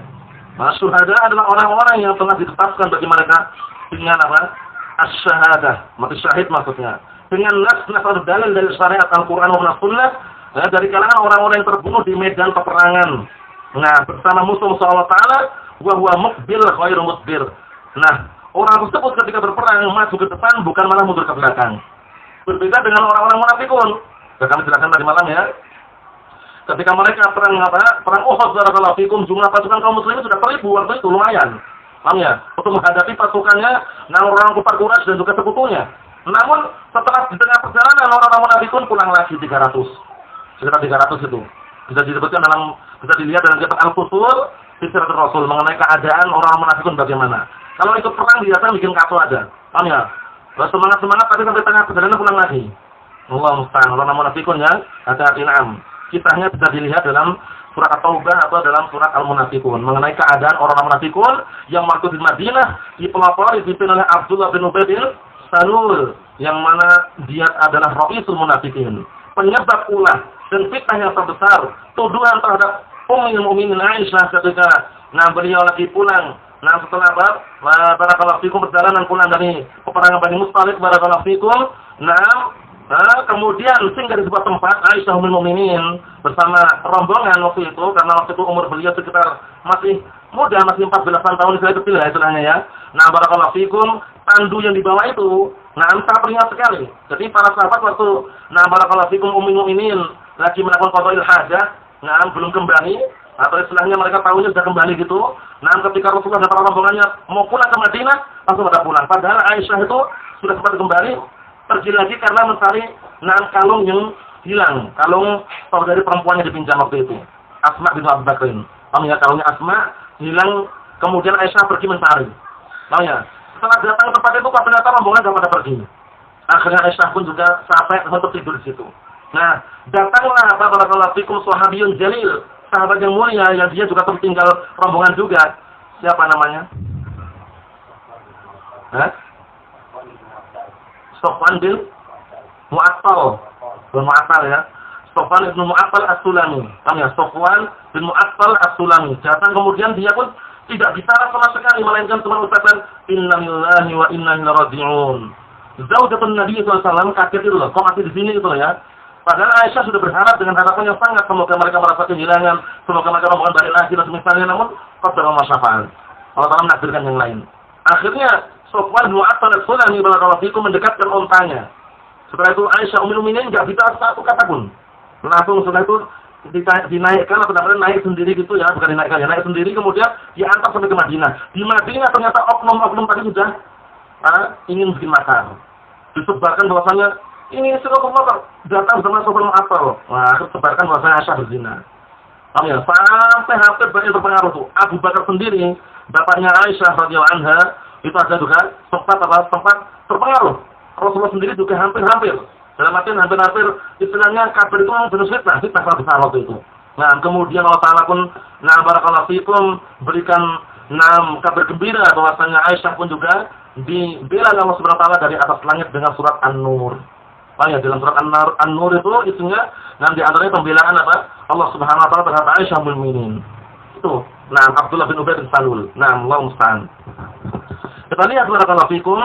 syuhada adalah orang-orang yang telah ditetapkan bagi mereka dengan apa? Asy-syahadah, mati syahid maksudnya. Dengan nas-nas dalil dari syariat Al-Qur'an wa Sunnah, dari kalangan orang-orang yang terbunuh di medan peperangan. Nah, bersama musuh-musuh Allah Ta'ala, wa huwa muqbil ghairu mudbir. Nah, orang tersebut ketika berperang maju ke depan bukan malah mundur ke belakang. Berbeda dengan orang-orang munafikun. Sudah kami jelaskan tadi malam ya. Ketika mereka perang Uhud barakallahu fikum, jumlah pasukan kaum muslimin sudah 1000 waktu itu lumayan. Paham ya? Untuk menghadapi pasukannya orang kufar Quraisy dan juga sekutunya. Namun setelah di tengah perjalanan orang-orang munafikun pulang lagi 300. Sekitar 300 itu. Bisa disebutkan bisa dilihat dalam kitab Al-Fusul fi Siratul Rasul mengenai keadaan orang munafikun bagaimana. Kalau ikut perang biasanya bikin kacau aja. Paham ya? Semangat tapi sampai tengah perjalanan pulang lagi. Allah musta'an. Orang munafikun yang hati-hati na'am. Kisahnya bisa dilihat dalam surat At-Taubah atau dalam surat Al-Munafikun mengenai keadaan orang munafikun yang waktu di Madinah dipelopori dipimpin oleh Abdullah bin Ubay bin Salul yang mana dia adalah ra'isul munafikin, penyebab ulah dan fitnah yang terbesar, tuduhan terhadap Ummul Mukminin Aisyah ketika beliau lagi pulang. Setelah barakallahu fikum perjalanan pulang dari peperangan Bani Mustalik, barakallahu fikum. Kemudian singgah di sebuah tempat Aisyah Ummul Mukminin bersama rombongan waktu itu, karena waktu itu umur beliau sekitar masih muda, masih 14-an tahun, istilah kecil ya istilahnya ya. Barakallahu fikum, tandu yang dibawa itu sangat ringan sekali. Jadi para sahabat waktu barakallahu fikum Ummul Mukminin lagi melakukan qada'il hajah, belum kembali atau istilahnya mereka tahunya sudah kembali gitu. Ketika Rasulullah dan para rombongannya mau pulang ke Madinah, langsung pada pulang. Padahal Aisyah itu sudah sempat kembali, pergi lagi karena mencari kalung yang hilang. Kalung saudari perempuannya dipinjam waktu itu, Asma bin Abu Bakrin. Ya, kalungnya Asma hilang, kemudian Aisyah pergi mencari. Ya, setelah datang ke tempat itu, ternyata rombongan sudah pada pergi. Akhirnya Aisyah pun juga sampai untuk tidur di situ. Datanglah barakallahu fikum sahabiyun jalil, sahabat yang mulia yang dia juga tertinggal rombongan juga. Siapa namanya? Sofwan bin Mu'attal. Ya. Sofwan bin Mu'attal As-Sulami. Sofwan bin Mu'attal As-Sulami. Datang kemudian dia pun tidak bicara sama sekali, melainkan cuma ucapan inna lillahi wa inna ilaihi raji'un. Zaujatun Nabi SAW kaget itu loh, kok masih di sini itu loh ya. Padahal Aisyah sudah berharap dengan harapan yang sangat, semoga mereka merasa kehilangan, semoga mereka rombongan balik lagi dan semisalnya, namun qadar Allah syafa'an. Allah Ta'ala menakdirkan yang lain. Akhirnya Sofwan bin Mu'attal As-Sulami barakallahu fikum mendekatkan ontanya. Setelah itu Aisyah Ummul Mukminin enggak bicara satu kata pun. Langsung setelah itu dinaikkan atau naik sendiri gitu ya, bukan dinaikkan ya, naik sendiri kemudian diantar sampai ke Madinah. Di Madinah ternyata oknum-oknum tadi sudah ingin bikin makar. Disebarkan bahwasanya ini Rasulullah datang bersama Sofwan bin Mu'attal. Sebarkan bahwasanya Aisyah berzina. Sampai hampir banyak terpengaruh tuh. Abu Bakar sendiri, bapaknya Aisyah radhiyallahu anha, itu ada juga sempat terpengaruh. Rasulullah sendiri juga hampir. Dalam artian hampir istilahnya kabar itu benar fitnah besar waktu itu. Kemudian Allah Ta'ala pun barakallahu fikum berikan kabar gembira bahwasanya Aisyah pun juga dibela Allah Subhanahu wa taala dari atas langit dengan surat An-Nur. Dalam surat An-Nur itu isinya di antaranya pembelaan Allah Subhanahu wa taala terhadap Aisyah Ummul Mukminin. Itu Abdullah bin Ubay bin Salul. Allah musta'an. Kita lihat barakallahu fikum.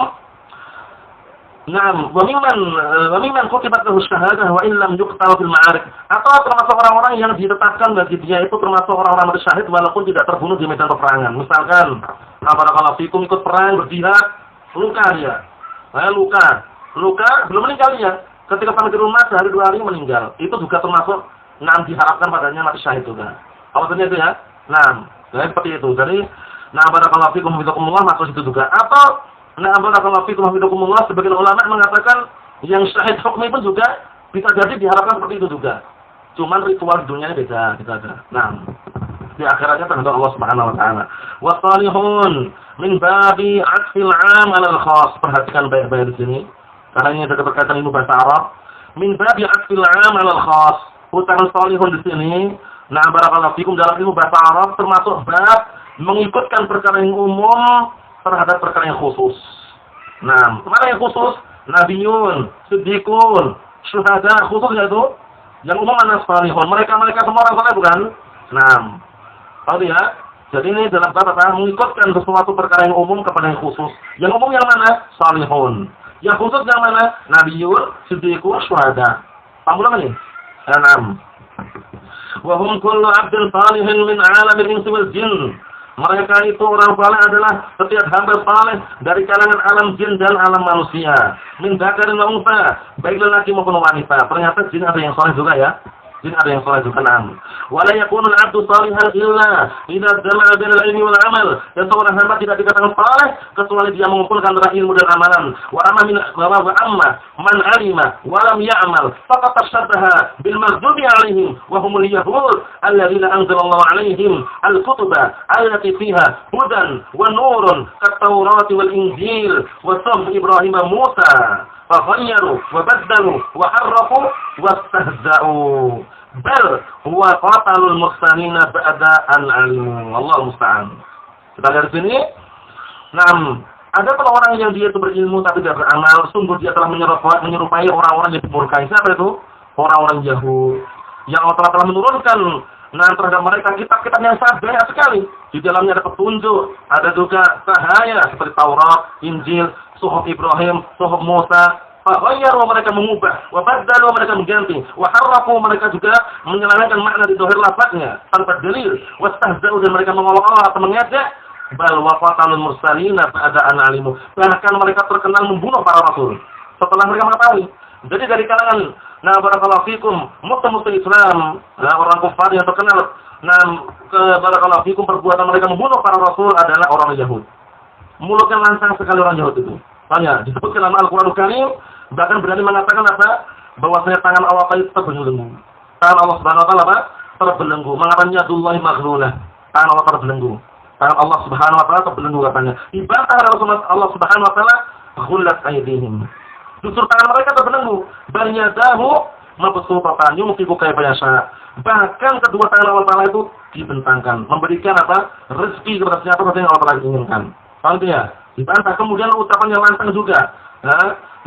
Wa mimman kutibat lahu syahadah wa illam yuqtal fil ma'arik. Atau termasuk orang-orang yang ditetapkan bagi dia itu termasuk orang-orang mati syahid walaupun tidak terbunuh di medan peperangan. Misalkan barakallahu fikum ikut perang berjihad, luka dia. Luka belum meninggal dia. Ketika sampai di rumah sehari 2 hari meninggal. Itu juga termasuk diharapkan padanya mati syahid juga. Maksudnya itu ya. Seperti itu. Jadi barakallahu fikum hafizakumullah masuk situ juga. Atau barakallahu fikum hafizakumullah sebagian ulama mengatakan yang syahid hukmi pun juga bisa jadi diharapkan seperti itu juga. Cuman ritual dunianya beda. Di akhiratnya terhadap Allah Subhanahu wa taala. Wasalihun min babi atfil 'am 'ala al-khas. Perhatikan baik-baik di sini. Karena ini ada keterkaitan ilmu bahasa Arab. Min babi atfil 'am 'ala al-khas. Ucapan salihun di sini, barakallahu fikum dalam ilmu bahasa Arab termasuk bab mengikutkan perkara yang umum terhadap perkara yang khusus. Kemana yang khusus? Nabiyun, siddiqun, syuhada, khususnya itu yang umum mana salihun. Mereka semua orang saleh bukan? Tahu ya? Jadi ini dalam kata mengikutkan sesuatu perkara yang umum kepada yang khusus. Yang umum yang mana? Salihun. Yang khusus yang mana? Nabiyun, siddiqun, syuhada. Paham belum ini? 6. Wa hum kullu 'abdin salihin min 'alamil insi wal jin. Mereka itu orang saleh adalah setiap hamba saleh dari kalangan alam jin dan alam manusia. Min dzakarin wa untha, baik lelaki maupun wanita. Ternyata jin ada yang saleh juga ya. Jadi ada yang saleh juga na'am. Wa la yakunu al-'abdu salihan illa idza jama'a bainal ilmi wal 'amal. Dan seorang hamba tidak dikatakan saleh kecuali dia mengumpulkan antara ilmu dan amalan. Wa amma man 'alima wa lam ya'mal faqad tashabbaha bil maghdubi 'alaihim wa humul yahud alladziina anzalallahu 'alaihim al-kutuba allati fiha hudan wa nurun kat-taurati wal injil wa sahb Ibrahim Musa. فغيروا وبدلوا وحرفوا واستهزأوا بل هو قاتل المرسلين بعد أن علموا. Allah musta'an. Kita lihat di sini. Ada orang yang dia itu berilmu tapi tidak beramal, sungguh dia telah menyerupai orang-orang yang dimurkai. Siapa itu? Orang-orang Yahudi yang Allah telah menurunkan terhadap mereka kitab-kitab yang sangat banyak sekali. Di dalamnya ada petunjuk, ada juga cahaya seperti Taurat, Injil, Suhuf Ibrahim, Suhuf Musa. Faghayyaru, mereka mengubah, wa baddalu, mereka mengganti, wa harrafu, mereka juga menyelewengkan makna di zahir lafaznya tanpa dalil, wastahza'u, dan mereka mengolok-olok atau mengejek. Bal wa qatalul mursalina ba'da an alimu. Bahkan mereka terkenal membunuh para rasul setelah mereka mengetahui. Jadi dari kalangan barakallahu fikum musuh-musuh Islam, orang kafir yang terkenal barakallahu fikum perbuatan mereka membunuh para rasul adalah orang Yahudi. Mulutnya lancang sekali orang Yahudi itu. Tanya, disebutkan dalam Al-Qur'anul Karim, bahkan berani mengatakan apa? Bahwasanya tangan Allah itu terbelenggu. Tangan Allah Subhanahu wa taala terbelenggu. Mengatakan yadullahi maghlulah. Tangan Allah terbelenggu. Tangan Allah Subhanahu wa taala terbelenggu katanya. Ibantah Allah Subhanahu wa taala ghullat aydihim. Justru tangan mereka terbelenggu. Bal yadahu mabsuutatan yunfiqu kaifa yasha. Bahkan kedua tangan Allah taala itu dibentangkan, memberikan apa? Rezeki kepada siapa saja yang Allah taala inginkan. Paham ya? Dibantah. Kemudian ucapannya lantang juga.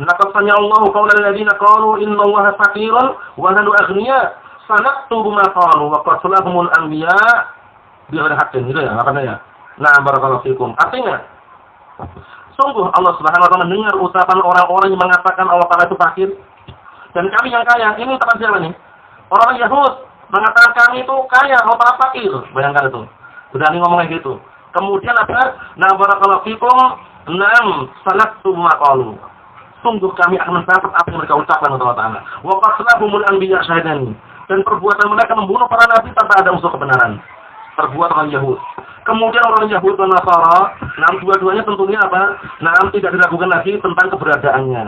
Naqasanya Allah qaulal ladzina qalu innallaha faqirun wa nahnu aghniya sanaktubu ma qalu wa qatlahumul anbiya bighairi haqqin. Itu ya maknanya. Barakallahu fikum. Artinya sungguh Allah Subhanahu wa taala mendengar ucapan orang-orang yang mengatakan Allah taala itu fakir dan kami yang kaya. Ini ucapan siapa nih? Orang Yahudi mengatakan kami itu kaya, Allah taala fakir. Bayangkan itu. Berani ngomong kayak gitu. Kemudian apa? Barakallahu fikum. Sanaktubu ma qalu. Sungguh kami akan mencatat apa yang mereka ucapkan kepada Allah Ta'ala. Wa qatlahumul anbiya syahidani. Dan perbuatan mereka membunuh para nabi tanpa ada unsur kebenaran. Perbuatan orang Yahudi. Kemudian orang Yahudi dan Nasara, dua-duanya tentunya apa? Tidak diragukan lagi tentang keberadaannya.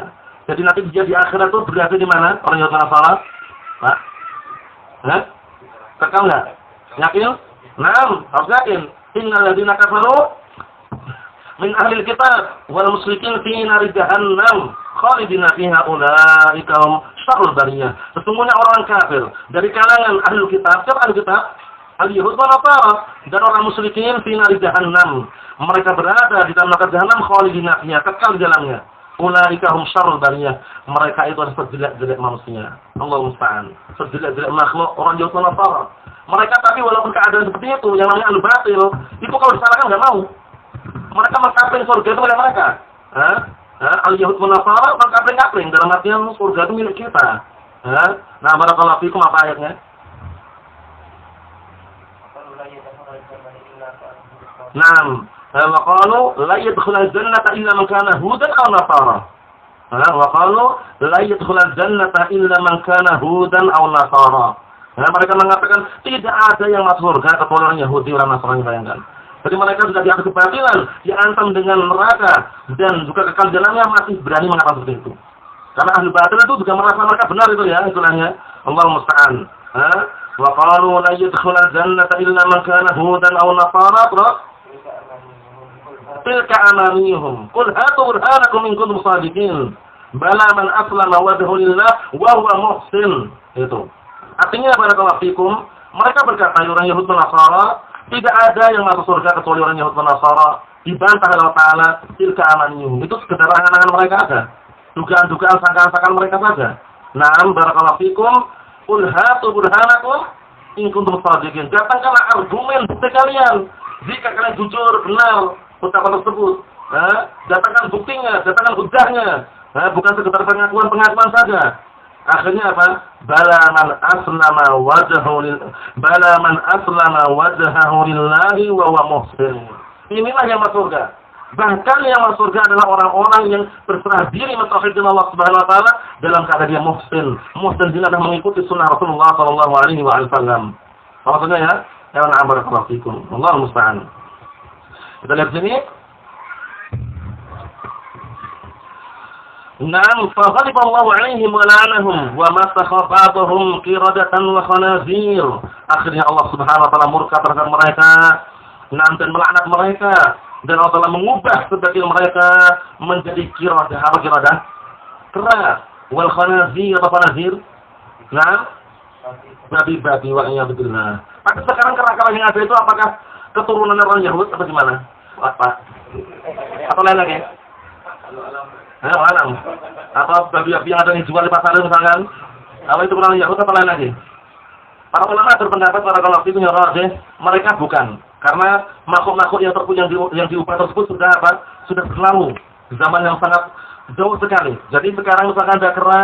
Jadi nanti dia di akhirat itu berada di mana? Orang Yahudi dan Nasara? Pak? Kekal enggak? Yakin? Harus yakin. Innal ladzina kafaru min ahlil kitab wal musyrikin fi nari jahannam khalidina fiha ulaika hum syarrul bariyah. Sesungguhnya orang kafir dari kalangan ahlul kitab, siapa ahlul kitab? Al-Yahud wal Nasara, dan orang musyrikin fi nari jahannam. Mereka berada di dalam neraka jahannam khalidina fiha, kekal di dalamnya. Ulaika hum syarrul bariyah. Mereka itu adalah sejelek-jelek manusia. Allah musta'an. Sejelek-jelek makhluk orang Yahud wal Nasara. Mereka tapi walaupun keadaan seperti itu, yang namanya ahlul batil, itu kalau disalahkan enggak mau. Mereka mengkapling surga itu oleh mereka. Al-Yahud wal Nasara mengkapling dalam artian surga itu milik kita. Barakallahu fikum, apa ayatnya? Wa qalu la yadkhulul jannata illa man kana hudan aw nasara. Wa qalu la yadkhulul jannata illa man kana hudan aw nasara. Mereka mengatakan tidak ada yang masuk surga kecuali orang Yahudi, orang Nasrani, bayangkan. Jadi mereka sudah dianggap kebatilan, diancam dengan neraka, dan juga kekal dalamnya, masih berani mengatakan seperti itu. Karena ahli batil itu juga merasa mereka benar itu ya, istilahnya. Allah musta'an. Wa qalu la yadkhulul jannata illa man kana hudan aw nasara. Tilka amaniyuhum. Qul hatu burhanakum in kuntum shadiqin. Bala man aslama wajhahu lillah wa huwa muhsin. Itu. Artinya barakallahu fikum, mereka berkata orang Yahudi dan Nasara, tidak ada yang masuk surga kecuali orang Yahudi dan Nasara. Dibantah oleh Allah Ta'ala, tilka amaniyuhum. Itu sekedar angan-angan mereka ada. Dugaan-dugaan, sangkaan-sangkaan mereka saja. Barakallahu fikum, qul hatu burhanakum in kuntum shadiqin. Datangkanlah argumen bukti kalian jika kalian jujur, benar ucapan tersebut. Datangkan buktinya, datangkan hujahnya. Bukan sekedar pengakuan saja. Akhirnya apa? Bala man aslama wajhahu lillahi wa huwa muhsin. Inilah yang masuk surga. Bahkan yang masuk surga adalah orang-orang yang berserah diri mentauhidkan Allah Subhanahu wa taala dalam keadaan dia muhsin. Muhsin dia adalah mengikuti sunnah Rasulullah sallallahu alaihi wasallam. Maksudnya ya, ya barakallahu fikum. Allahu musta'an. Kita lihat sini. Naam, faghadiba Allahu 'alaihim wa la'anahum wa masakha ba'dahum qiradatan wa khanazir. Akhirnya Allah Subhanahu wa taala murka terhadap mereka, naam, dan melaknat mereka, dan Allah Taala mengubah sebagian mereka menjadi qiradah. Apa qiradah? Kera. Wal khanazir, apa khanazir? Naam, babi-babi wa iyyabillah. Maka sekarang kera-kera yang ada itu apakah keturunan orang Yahudi atau gimana? Apa? Atau lain lagi? Alam. Atau babi-babi yang ada yang dijual di pasar misalkan. Apa itu orang Yahudi atau lain lagi? Para ulama berpendapat para itu mereka bukan. Karena makhluk-makhluk yang diubah tersebut sudah apa? Sudah berlalu. Di zaman yang sangat jauh sekali. Jadi sekarang misalkan ada kera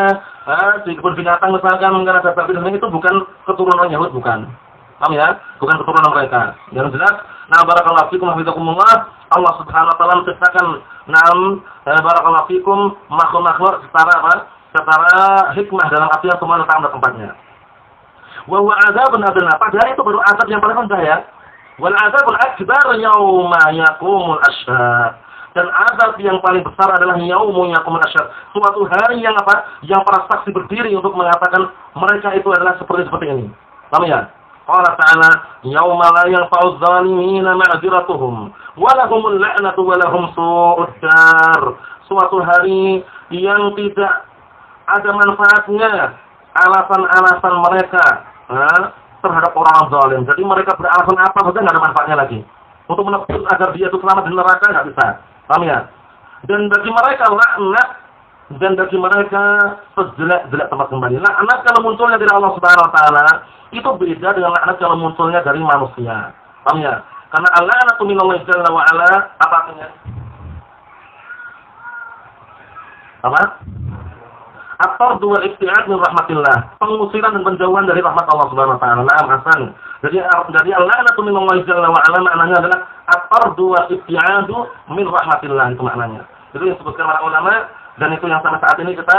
di kebun binatang misalkan mungkin ada babi, itu bukan keturunan Yahudi, bukan. Paham ya? Bukan keturunan mereka. Yang jelas, nah barakallahu fikum hafizakumullah, Allah Subhanahu wa taala menciptakan barakallahu fikum makhluk-makhluk secara apa? Secara hikmah dalam artian semua letak pada tempatnya. Wa huwa adzabun adna. Padahal itu baru azab yang paling rendah ya. Wal adzabul akbar yauma yaqumul ashhad. Dan azab yang paling besar adalah yaumul yaqumul ashhad. Suatu hari yang apa? Yang para saksi berdiri untuk mengatakan mereka itu adalah seperti ini. Paham ya? Allah Ta'ala yauma la yanfa'u adh-dhalimina ma'dziratuhum wa lahumul la'natu wa lahum su'ud dar. Suatu hari yang tidak ada manfaatnya alasan-alasan mereka terhadap orang zalim. Jadi mereka beralasan apa saja nggak ada manfaatnya lagi. Untuk menebus agar dia itu selamat di neraka nggak bisa. Paham ya? Dan bagi mereka laknat, dan bagi mereka sejelek-jelek tempat kembali. Laknat kalau munculnya dari Allah Subhanahu wa taala itu beda dengan laknat kalau munculnya dari manusia. Paham ya? Karena al-la'natu minallahi jalla wa ala, apa artinya? Apa? At-tardu wal ibtiad min rahmatillah. Pengusiran dan penjauhan dari rahmat Allah Subhanahu wa taala. Naam hasan. Jadi al-la'natu minallahi jalla wa ala maknanya adalah at-tardu wal ibtiad min rahmatillah, itu maknanya. Itu yang disebutkan para ulama, dan itu yang sampai saat ini kita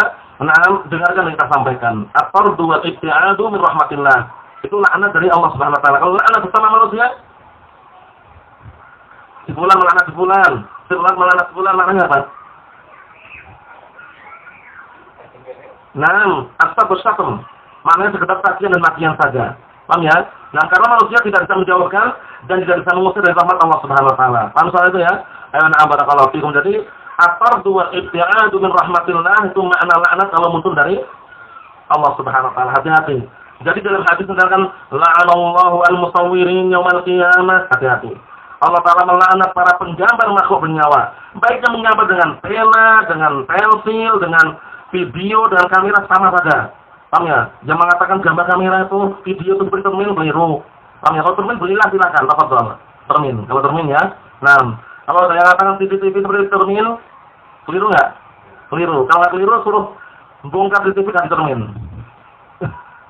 dengarkan dan kita sampaikan. At-tardu wal ibtiad min rahmatillah. Itu laknat dari Allah Subhanahu wa taala. Kalau laknat bersama manusia, si fulan melaknat si fulan, si fulan melaknat si fulan, maknanya apa? Naam, as-sabr, maknanya sekedar cacian dan makian saja. Paham ya? Nah, karena manusia tidak bisa menjauhkan dan tidak bisa mengusir dari rahmat Allah Subhanahu wa taala. Paham soal itu ya? Ayo na'am barakallahu fikum. Jadi, at-tardu wal ibtiadu min rahmatillah itu makna laknat kalau muncul dari Allah Subhanahu wa taala. Hati-hati. Jadi dalam hadis misalkan la'anallahu al-musawwirin yaumal qiyamah. Hati-hati. Allah Ta'ala melaknat para penggambar makhluk bernyawa. Baik yang menggambar dengan pena, dengan pensil, dengan video, dengan kamera sama saja. Paham ya? Yang mengatakan gambar kamera itu, video itu seperti termin, keliru. Paham ya? Kalau termin belilah silakan, tafadhol. Termin. Kalau termin ya. Nah, kalau saya katakan TV seperti termin, keliru nggak? Keliru. Kalau nggak keliru, suruh bongkar TV kan termin.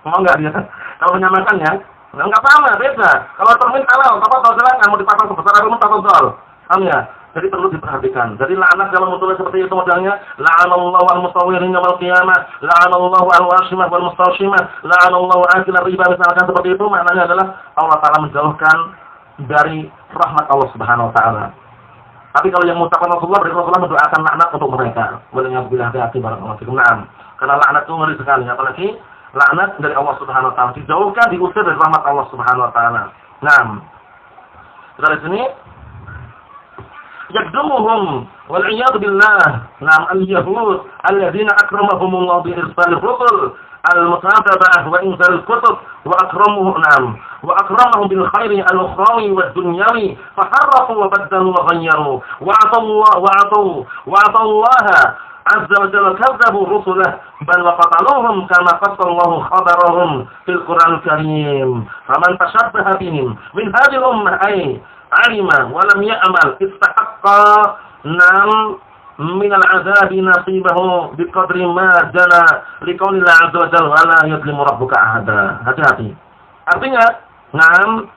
Mau nggak dia? Kalau menyamakan ya, nggak sama, beda. Kalau termin halal, tafadhol silakan, mau dipasang sebesar apapun tafadhol. Paham ya? Jadi perlu diperhatikan. Jadi laknat kalau munculnya seperti itu modelnya, la'anallahu al-musawwirin yaumil qiyamah, la'anallahu al-washimah wal mustawshimah, la'anallahu akil riba, misalkan seperti itu, maknanya adalah Allah Ta'ala menjauhkan dari rahmat Allah Subhanahu wa taala. Tapi kalau yang mengucapkan Rasulullah, berarti Rasulullah mendoakan laknat untuk mereka. Walanya bila hati-hati barakallahu fikum. Naam. Karena laknat itu ngeri sekali, apalagi laknat dari Allah Subhanahu wa taala, dijauhkan, diusir dari rahmat Allah Subhanahu wa taala. Naam. Kita lihat sini. يقدمهم والعياذ بالله نعم اليهود الذين أكرمهم الله بإرسال الرسل المتابعة وإنزال الكتب وأكرمهم بالخير الأخروي والدنيوي فحرفوا وبدلوا وغيروا وعطوا الله عز وجل كذبوا رسله بل وقتلوهم كما قص الله خبرهم في القرآن الكريم فمن تشبه بهم من هذه الأمة أي علم ولم يعمل استحق من العذاب نصيبه بقدر ما جنى لقول الله عز وجل ولا يظلم ربك أحدا. Hati-hati. Artinya,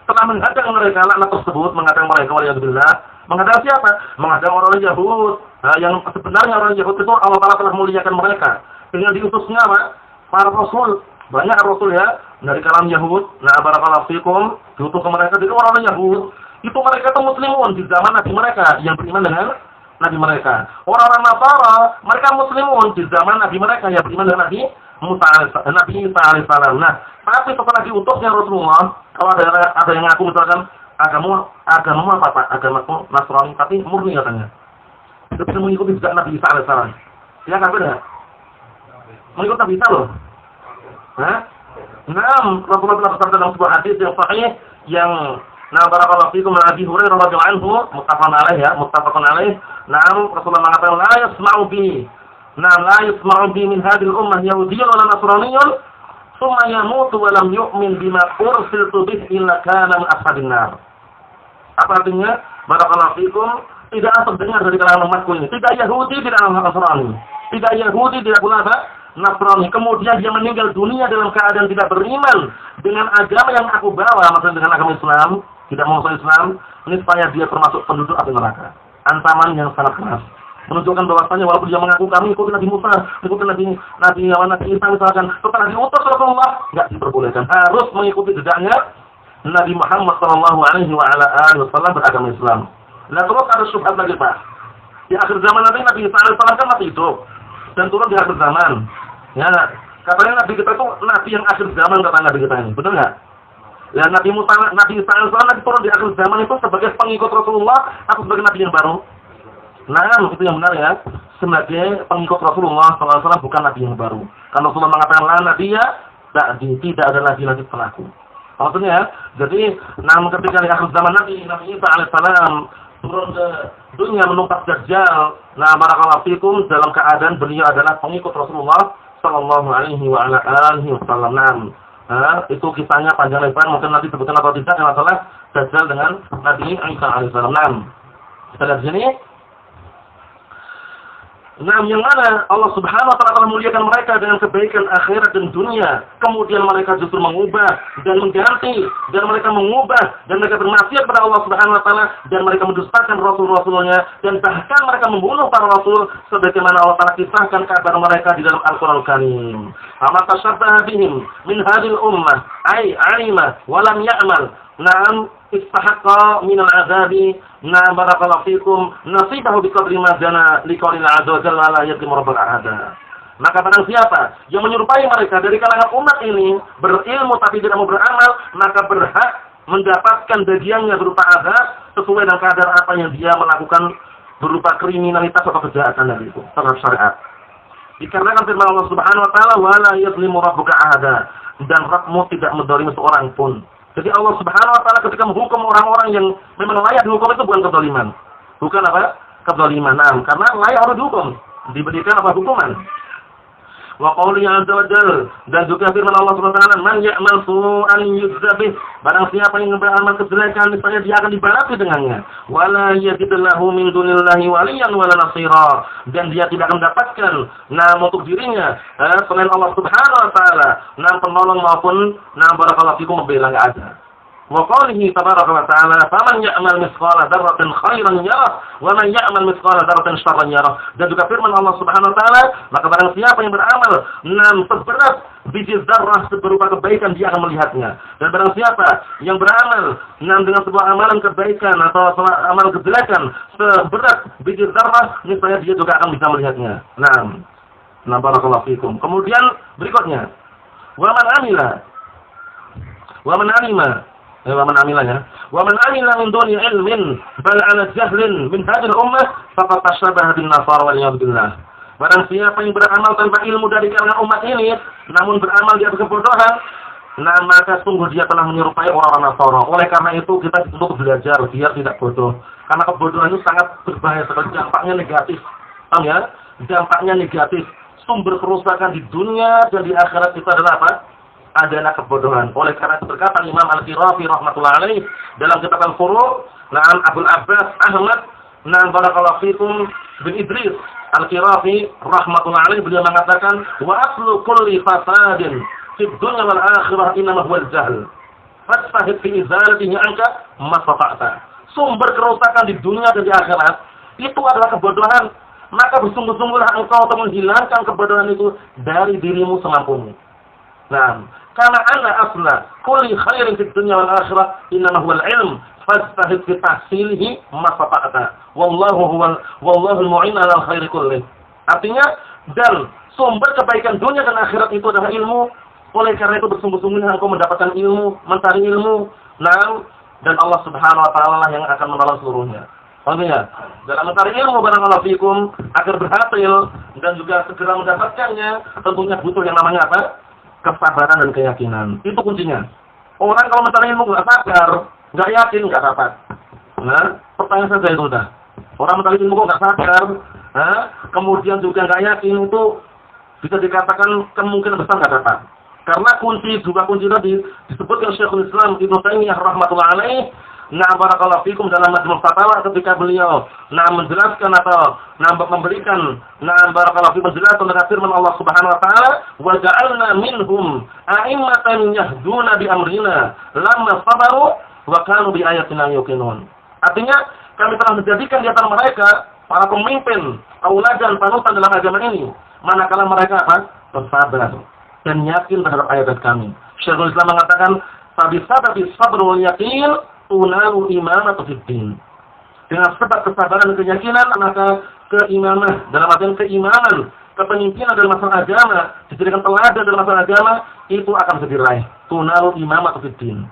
telah menghadang mereka laknat tersebut, mengatakan mereka waliyadzubillah, Menghadang siapa? Menghadang orang Yahud. Nah, yang sebenarnya orang Yahud itu Allah Ta'ala telah muliakan mereka. Dengan diutusnya para rasul. Banyak rasul ya. Dari kalangan Yahud. Nah, barakallahu fikum. Diutus ke mereka dari orang Yahud. Itu mereka itu muslimun di zaman Nabi mereka. Yang beriman dengan Nabi mereka. Orang-orang Nasara. Mereka muslimun di zaman Nabi mereka. Yang beriman dengan Nabi Isa alaihissalam. Nah, tapi setelah diutusnya Rasulullah. Kalau ada yang ngaku misalkan. Agama apa Pak? Agamaku Nasrani, tapi murni katanya. Itu bisa mengikuti juga Nabi Isa alaihissalam. Ya kan beda? Mengikuti Nabi Isa loh. Hah? Nah, Rasulullah telah bersabda dalam sebuah hadis yang sahih yang barakallahu fikum Abi Hurairah radhiyallahu anhu muttafaqun alaih. Naam, Rasulullah mengatakan la yasma'u bi min hadhihi al-ummah yahudiyyun wa nasraniyyun thumma yamutu wa lam yu'min bima ursiltu bihi illa kana min ashabin nar. Apa artinya? Barakallahu fikum, tidak terdengar dari kalangan umatku ini. Tidak Yahudi, tidak Nasrani. Tidak Yahudi, tidak pula Nasrani. Kemudian dia meninggal dunia dalam keadaan tidak beriman dengan agama yang aku bawa, maksudnya dengan agama Islam, tidak masuk Islam, ini supaya dia termasuk penduduk api neraka. Ancaman yang sangat keras. Menunjukkan bahwasanya walaupun dia mengaku kami ikuti Nabi Musa, ikuti Nabi Isa misalkan, setelah diutus Rasulullah, enggak diperbolehkan. Harus mengikuti jejaknya Nabi Muhammad SAW beragama Islam. Nah, terus ada syubhat lagi Pak. Di akhir zaman nanti Nabi Isa alaihissalam kan masih hidup dan turun di akhir zaman. Ya, katanya Nabi kita itu Nabi yang akhir zaman kata Nabi kita ini, betul nggak? Ya, Nabi Isa alaihissalam nanti turun di akhir zaman itu sebagai pengikut Rasulullah atau sebagai Nabi yang baru? Nah, itu yang benar ya. Sebagai pengikut Rasulullah SAW bukan Nabi yang baru. Karena Rasulullah mengatakan la nabiyya ba'di, tidak ada lagi setelahku. Maksudnya, jadi ketika di akhir zaman Nabi Isa alaihissalam turun ke dunia menumpas Dajjal, barakallahu fikum, dalam keadaan beliau adalah pengikut Rasulullah sallallahu alaihi wasallam. Itu kisahnya panjang lebar, mungkin nanti sebutkan atau tidak yang masalah Dajjal dengan Nabi Isa alaihissalam. Kita lihat sini. Yang mana Allah Subhanahu wa Ta'ala telah memuliakan mereka dengan kebaikan akhirat dan dunia. Kemudian mereka justru mengubah dan mengganti, dan mereka mengubah dan mereka bermaksiat pada Allah Subhanahu wa Ta'ala, dan mereka mendustakan rasul-rasulnya, dan bahkan mereka membunuh para rasul sebagaimana Allah Ta'ala kisahkan kabar mereka di dalam Al-Qur'an Al-Karim. Amma tashabbaha bihim min hadhil ummah ay alima wa lam ya'mal. Istahaqqa minal azabi barakallahu fikum nasibahu biqadri ma jana liqaulil azza wa jalla la yatim rabbul ahada. Maka barang siapa yang menyerupai mereka dari kalangan umat ini berilmu tapi tidak mau beramal, maka berhak mendapatkan bagiannya berupa azab sesuai dengan kadar apa yang dia melakukan berupa kriminalitas atau kejahatan dari itu terhadap syariat. Dikarenakan firman Allah Subhanahu wa Ta'ala wa la yadhlimu rabbuka ahada, dan Rabbmu tidak menzalimi seorang pun. Jadi Allah Subhanahu wa Ta'ala ketika menghukum orang-orang yang memang layak dihukum itu bukan kezaliman. Bukan apa? Kezaliman. Karena layak harus dihukum. Diberikan apa hukuman. Wa qawlihi azza wa jalla, dan juga firman Allah Subhanahu wa Ta'ala, man ya'mal su'an yujzabih, barang siapa yang beramal kejelekan misalnya dia akan dibalasi dengannya. Wala yajidallahu min dunillahi waliyan wala nasira, dan dia tidak akan mendapatkan untuk dirinya selain Allah Subhanahu wa Ta'ala penolong maupun barakallahu fikum membela, enggak ada. Wa qawlihi tabaraka wa ta'ala, faman ya'mal mithqala dzarratin khairan yarah wa man ya'mal mithqala dzarratin syarran yarah. Dan juga firman Allah Subhanahu wa Ta'ala, maka barang siapa yang beramal seberat biji zarrah berupa kebaikan, dia akan melihatnya. Dan barang siapa yang beramal dengan sebuah amalan kebaikan atau amalan kejelekan seberat biji zarrah, niscaya dia juga akan bisa melihatnya. Barakallahu fikum. Kemudian berikutnya, wa man amila min duni ilmin bal ala jahlin min hadhihi al-ummah faqad tashabaha bin nasara wal iyad billah. Barang siapa yang beramal tanpa ilmu dari kalangan umat ini, namun beramal di atas kebodohan, maka sungguh dia telah menyerupai orang-orang Nasara. Oleh karena itu kita dituntut belajar biar tidak bodoh. Karena kebodohan itu sangat berbahaya sekali, dampaknya negatif. Paham ya? Dampaknya negatif. Sumber kerusakan di dunia dan di akhirat itu adalah apa? Adalah kebodohan. Oleh karena itu berkata Imam Al-Qirafi rahmatullahi alaih dalam kitab Al-Furu', Abul Abbas Ahmad barakallahu fikum bin Idris Al-Qirafi rahmatullahi alaih, beliau mengatakan wa aslu kulli fasadin fid dunya wal akhirah innama huwa al-jahl. Fastahid fi izalatihi anka ma stata'ta. sumber kerusakan di dunia dan di akhirat, itu adalah kebodohan. Maka bersungguh-sungguhlah engkau untuk menghilangkan kebodohan itu dari dirimu semampumu. Nah, karena ana asla kulli khairin fid dunya wal akhirah innama huwal ilm fastahid fi tahsilihi ma fata'ata. Wallahu al-mu'in 'ala al-khairi kullih. Artinya, dan sumber kebaikan dunia dan akhirat itu adalah ilmu. Oleh karena itu bersungguh-sungguhnya engkau mendapatkan ilmu, mencari ilmu. Nah, dan Allah Subhanahu wa taala lah yang akan menolong seluruhnya. Artinya, dalam mencari ilmu barakallahu fikum agar berhasil dan juga segera mendapatkannya, tentunya butuh yang namanya apa? Kesabaran dan keyakinan. Itu kuncinya. Orang kalau mencari ilmu nggak sabar, nggak yakin, nggak dapat. Nah, pertanyaan saja itu udah. Orang mencari ilmu kok nggak sabar, kemudian juga nggak yakin, itu bisa dikatakan kemungkinan besar nggak dapat. Karena dua kunci tadi disebutkan Syekhul Islam Ibnu Taimiyah rahmatullah alaih. Nah, barakallahu fikum dalam Majmu' Fatawa ketika beliau menjelaskan atau memberikan barakallahu fikum menjelaskan tentang firman Allah Subhanahu wa taala, "Wa ja'alna minhum a'immatan yahduna bi amrina lamma sabaru wa kanu bi ayatina yuqinun." Artinya, kami telah menjadikan di antara mereka para pemimpin, tauladan, panutan dalam agama ini, manakala mereka bersabar dan yakin terhadap ayat kami. Syekhul Islam mengatakan, "Fabisababi sabr wal yaqin tunalu imamatu fid din." Dengan sebab kesabaran dan keyakinan, maka keimamah, dalam artian keimaman, kepemimpinan dalam masalah agama, dijadikan teladan dalam masalah agama, itu akan bisa diraih. Tunalu imamatu fid din.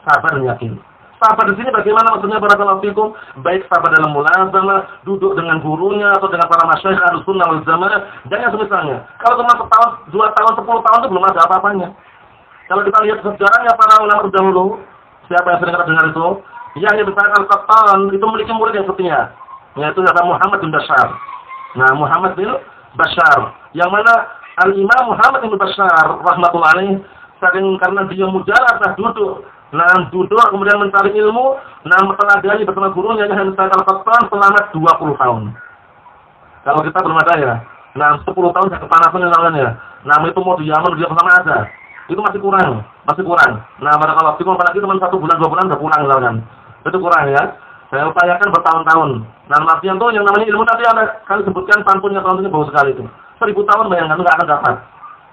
Sabar dan yakin. Sabar di sini bagaimana maksudnya barakallahu fikum? Baik sabar dalam mulazamah, duduk dengan gurunya atau dengan para masyayikh Ahlussunnah wal Jamaah dan yang semisalnya. Kalau cuma setahun, 2 tahun, 10 tahun itu belum ada apa-apanya. Kalau kita lihat sejarahnya para ulama terdahulu, siapa yang sering kita dengar itu? Yahya bin Sa'id Al-Qattan itu memiliki murid yang setia, yaitu Muhammad bin Bashar. Nah, Muhammad bin Bashar, yang mana Al-Imam Muhammad bin Bashar rahmatullah alaih, saking karena dia mujalasah duduk kemudian mencari ilmu, meneladani bersama gurunya Yahya bin Sa'id Al-Qattan selama 20 tahun. Kalau kita belum ada ya. 10 tahun sudah kepanasan ya. Itu mau di Yaman dia bersama aja. Itu masih kurang. Barakallahu fikum, apalagi teman 1 bulan 2 bulan udah pulang misalkan. Itu kurang ya. Saya upayakan bertahun-tahun. Artinya tuh yang namanya ilmu tadi ada kali sebutkan pantunnya bau sekali itu. 1000 tahun bayangkan enggak akan dapat.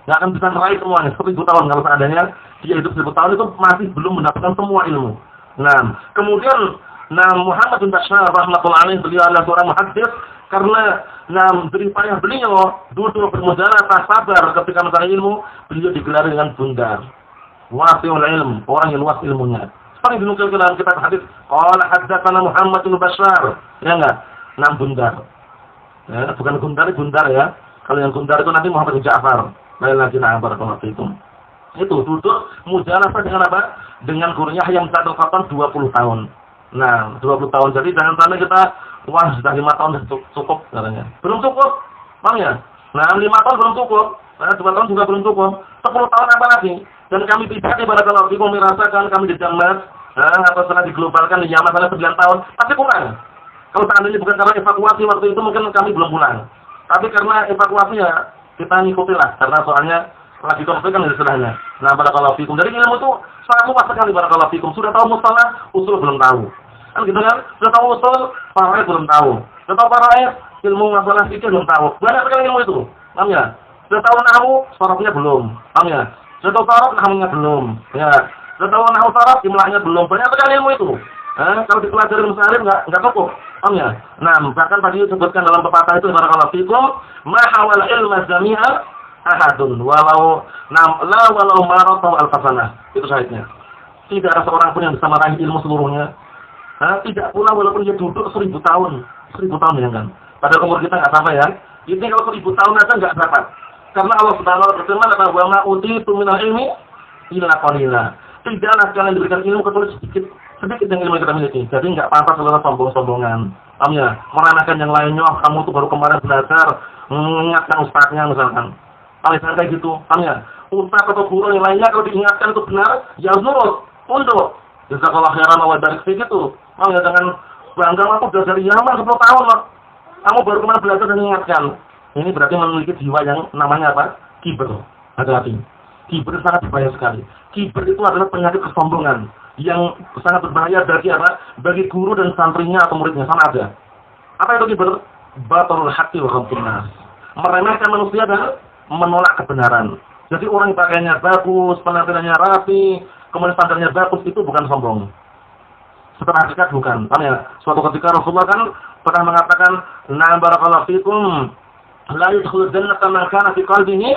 Nggak akan bisa meraih semuanya. 1000 tahun kalau seandainya dia hidup 1000 tahun itu masih belum mendapatkan semua ilmu. Kemudian Muhammad bin Bashar rahmatullah alaih, beliau adalah seorang muhaddits karena jerih payah beliau duduk bermujalasah sabar ketika mencari ilmu, beliau digelar dengan bundar. Wasi'ul ilm, orang yang luas ilmunya. Seperti dinukilkan dalam kitab hadis, qala haddatsana Muhammad bin Bashar. Ya enggak? Bundar. Ya, bukan bundar ya. Kalau yang bundar itu nanti Muhammad bin Ja'far. Lain lagi barakallahu fikum. Itu duduk mujalasah dengan apa? Dengan gurunya yang satu Al-Qattan 20 tahun. 20 tahun. Jadi jangan sampai kita sudah 5 tahun cukup katanya. Belum cukup. Paham ya? 5 tahun belum cukup. 2 tahun juga belum cukup. 10 tahun apa lagi? Dan kami tidak barakallahu fikum merasakan kami di Jamal, atau setelah diglobalkan di Yaman sampai 9 tahun, tapi kurang. Kalau seandainya bukan karena evakuasi waktu itu mungkin kami belum pulang. Tapi karena evakuasinya kita ngikutilah, karena soalnya lagi konflik kan di sebelahnya. Barakallahu fikum. Jadi ilmu itu sangat luas sekali barakallahu fikum. Sudah tahu mustalah, usul belum tahu. Kan gitu kan? Sudah tahu usul, faraid belum tahu. Sudah tahu faraid, ilmu masalah fikih belum tahu. Banyak sekali ilmu itu. Paham ya? Sudah tahu nahwu, sharafnya belum. Paham ya? Sudah tahu sharaf, nahwunya belum. Ya. Sudah tahu nahwu sharaf, imlahnya belum. Banyak sekali ilmu itu. Kalau dipelajari musarif enggak cukup. Paham ya? Bahkan tadi disebutkan dalam pepatah itu barakallahu fikum, ma hawal ilma jami'a ahadun walau maratahu al-fasanah. Itu syaitnya. Tidak ada seorang pun yang bisa meraih ilmu seluruhnya. Tidak pula walaupun dia duduk 1000 tahun. 1000 tahun ya kan. Padahal umur kita enggak sampai ya. Ini kalau 1000 tahun aja enggak dapat. Karena Allah Subhanahu wa taala berfirman, "Wa ma utitu minal ilmi illa qalila." Tidaklah kalian diberikan ilmu kecuali sedikit yang ilmu yang kita miliki. Jadi enggak pantas kalau sombong-sombongan. Paham ya? Meremehkan yang lainnya, kamu tuh baru kemarin belajar, mengingatkan ustaznya misalkan. Paling kayak gitu. Paham ya? Ustaz atau guru yang lainnya kalau diingatkan itu benar, ya nurut, untuk. Jazakallahu khairan wa barik fiik gitu. Paham ya? Jangan bangga aku belajar dari Yaman 10 tahun, Pak. Kamu baru kemarin belajar dan mengingatkan. Ini berarti memiliki jiwa yang namanya apa? Kiber. Hati-hati. Kiber sangat berbahaya sekali. Kiber itu adalah penyakit kesombongan. yang sangat berbahaya bagi apa? Bagi guru dan santrinya atau muridnya, sama aja. Apa itu kibar? Batarul haqqi wa ghamtun nas. Meremehkan manusia dan menolak kebenaran. Jadi orang yang pakaiannya bagus, penampilannya rapi, kemudian standarnya bagus, itu bukan sombong. Secara hakikat bukan. Paham ya? Suatu ketika Rasulullah kan pernah mengatakan, "Na'am barakallahu fikum, la yadkhulul jannata man kana fi qalbihi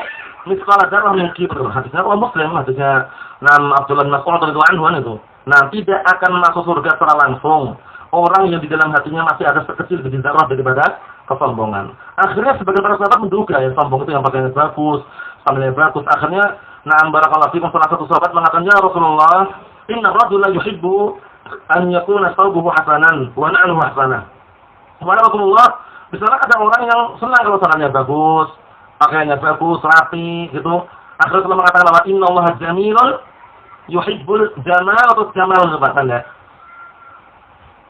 mithqala dzarrah min kibr." Hadisnya Imam Muslim, hadisnya Abdullah bin Mas'ud radhiyallahu anhu itu. Nah, tidak akan masuk surga secara langsung orang yang di dalam hatinya masih ada sekecil biji zarah daripada kesombongan. Akhirnya sebagian para sahabat menduga ya sombong itu yang pakaiannya bagus, sambilnya bagus. Akhirnya, na'am barakallahu fikum, salah satu sahabat mengatakan, "Ya Rasulullah, inna rajula yuhibbu an yakuna thawbuhu hasanan wa na'luhu hasanah." Kepada Rasulullah, misalnya ada orang yang senang kalau sarungnya bagus, pakaiannya bagus, rapi gitu. Akhirnya Allah mengatakan bahwa innallaha jamilun yuhibbul jamal atau jamal sebatan ya.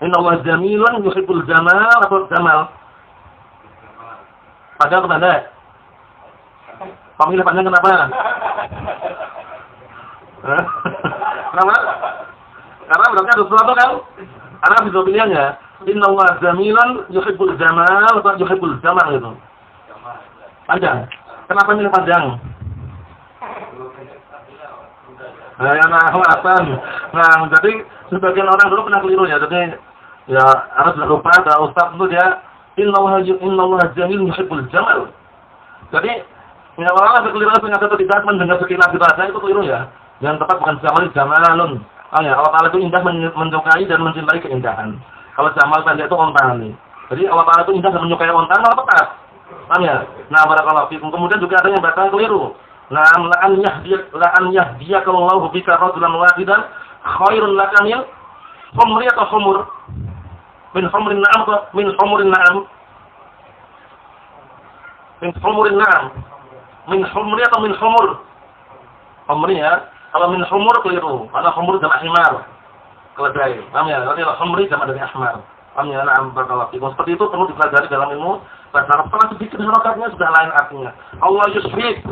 Innallaha jamilun yuhibbul jamal atau jamal. Padahal pendek. Pemilih panjang kenapa? Kenapa? Karena berarti ada sesuatu kan? Karena bisa pilihannya. Innallaha jamilan yuhibbul jamal atau yuhibbul jamal gitu. Panjang. Kenapa milih panjang? Nah, jadi sebagian orang dulu pernah keliru ya. Jadi ya harus lupa ada ustaz itu dia innallaha jamilun yuhibbul jamal. Jadi ya orang keliru ternyata tidak mendengar sekilas bahasa itu keliru ya. Yang tepat bukan jamalun. Ya, Allah Ta'ala itu indah menyukai dan mencintai keindahan. Kalau jamal tadi itu onta nih. Jadi Allah Ta'ala itu indah dan menyukai onta malah tepat. Paham ya? Nah, barakallahu fikum. Kemudian juga ada yang baca keliru. Nah, la'an yahdiyakallahu bika rajulan wahidan khairun laka min humri atau humur. Min humrin na'am atau min humurin na'am. Min humurin na'am. Min humri atau min humur. Humri ya. Kalau min humur keliru. Karena humur jamak himar. Keledai. Paham ya? Berarti humri jamak dari ahmar. Paham ya? Na'am barakallahu fikum. Seperti itu perlu dipelajari dalam ilmu bahasa Arab. Setelah sedikit harokatnya sudah lain artinya. Allah yusfik.